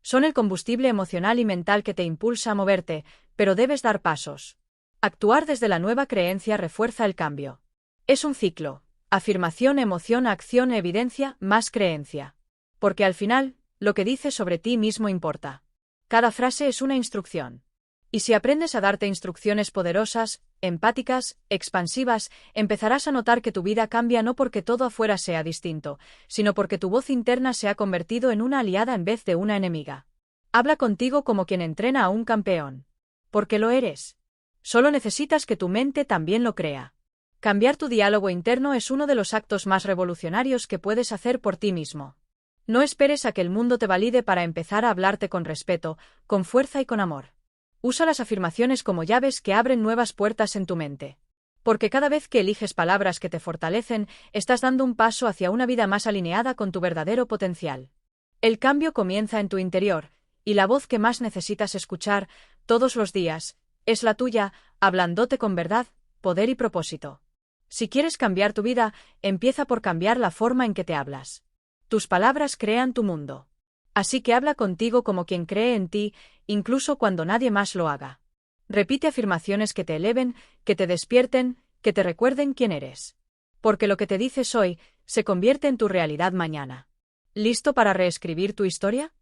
Son el combustible emocional y mental que te impulsa a moverte, pero debes dar pasos. Actuar desde la nueva creencia refuerza el cambio. Es un ciclo. Afirmación, emoción, acción, evidencia, más creencia. Porque al final, lo que dices sobre ti mismo importa. Cada frase es una instrucción. Y si aprendes a darte instrucciones poderosas, empáticas, expansivas, empezarás a notar que tu vida cambia no porque todo afuera sea distinto, sino porque tu voz interna se ha convertido en una aliada en vez de una enemiga. Habla contigo como quien entrena a un campeón. Porque lo eres. Solo necesitas que tu mente también lo crea. Cambiar tu diálogo interno es uno de los actos más revolucionarios que puedes hacer por ti mismo. No esperes a que el mundo te valide para empezar a hablarte con respeto, con fuerza y con amor. Usa las afirmaciones como llaves que abren nuevas puertas en tu mente. Porque cada vez que eliges palabras que te fortalecen, estás dando un paso hacia una vida más alineada con tu verdadero potencial. El cambio comienza en tu interior, y la voz que más necesitas escuchar, todos los días, es la tuya, hablándote con verdad, poder y propósito. Si quieres cambiar tu vida, empieza por cambiar la forma en que te hablas. Tus palabras crean tu mundo. Así que habla contigo como quien cree en ti, incluso cuando nadie más lo haga. Repite afirmaciones que te eleven, que te despierten, que te recuerden quién eres. Porque lo que te dices hoy, se convierte en tu realidad mañana. ¿Listo para reescribir tu historia?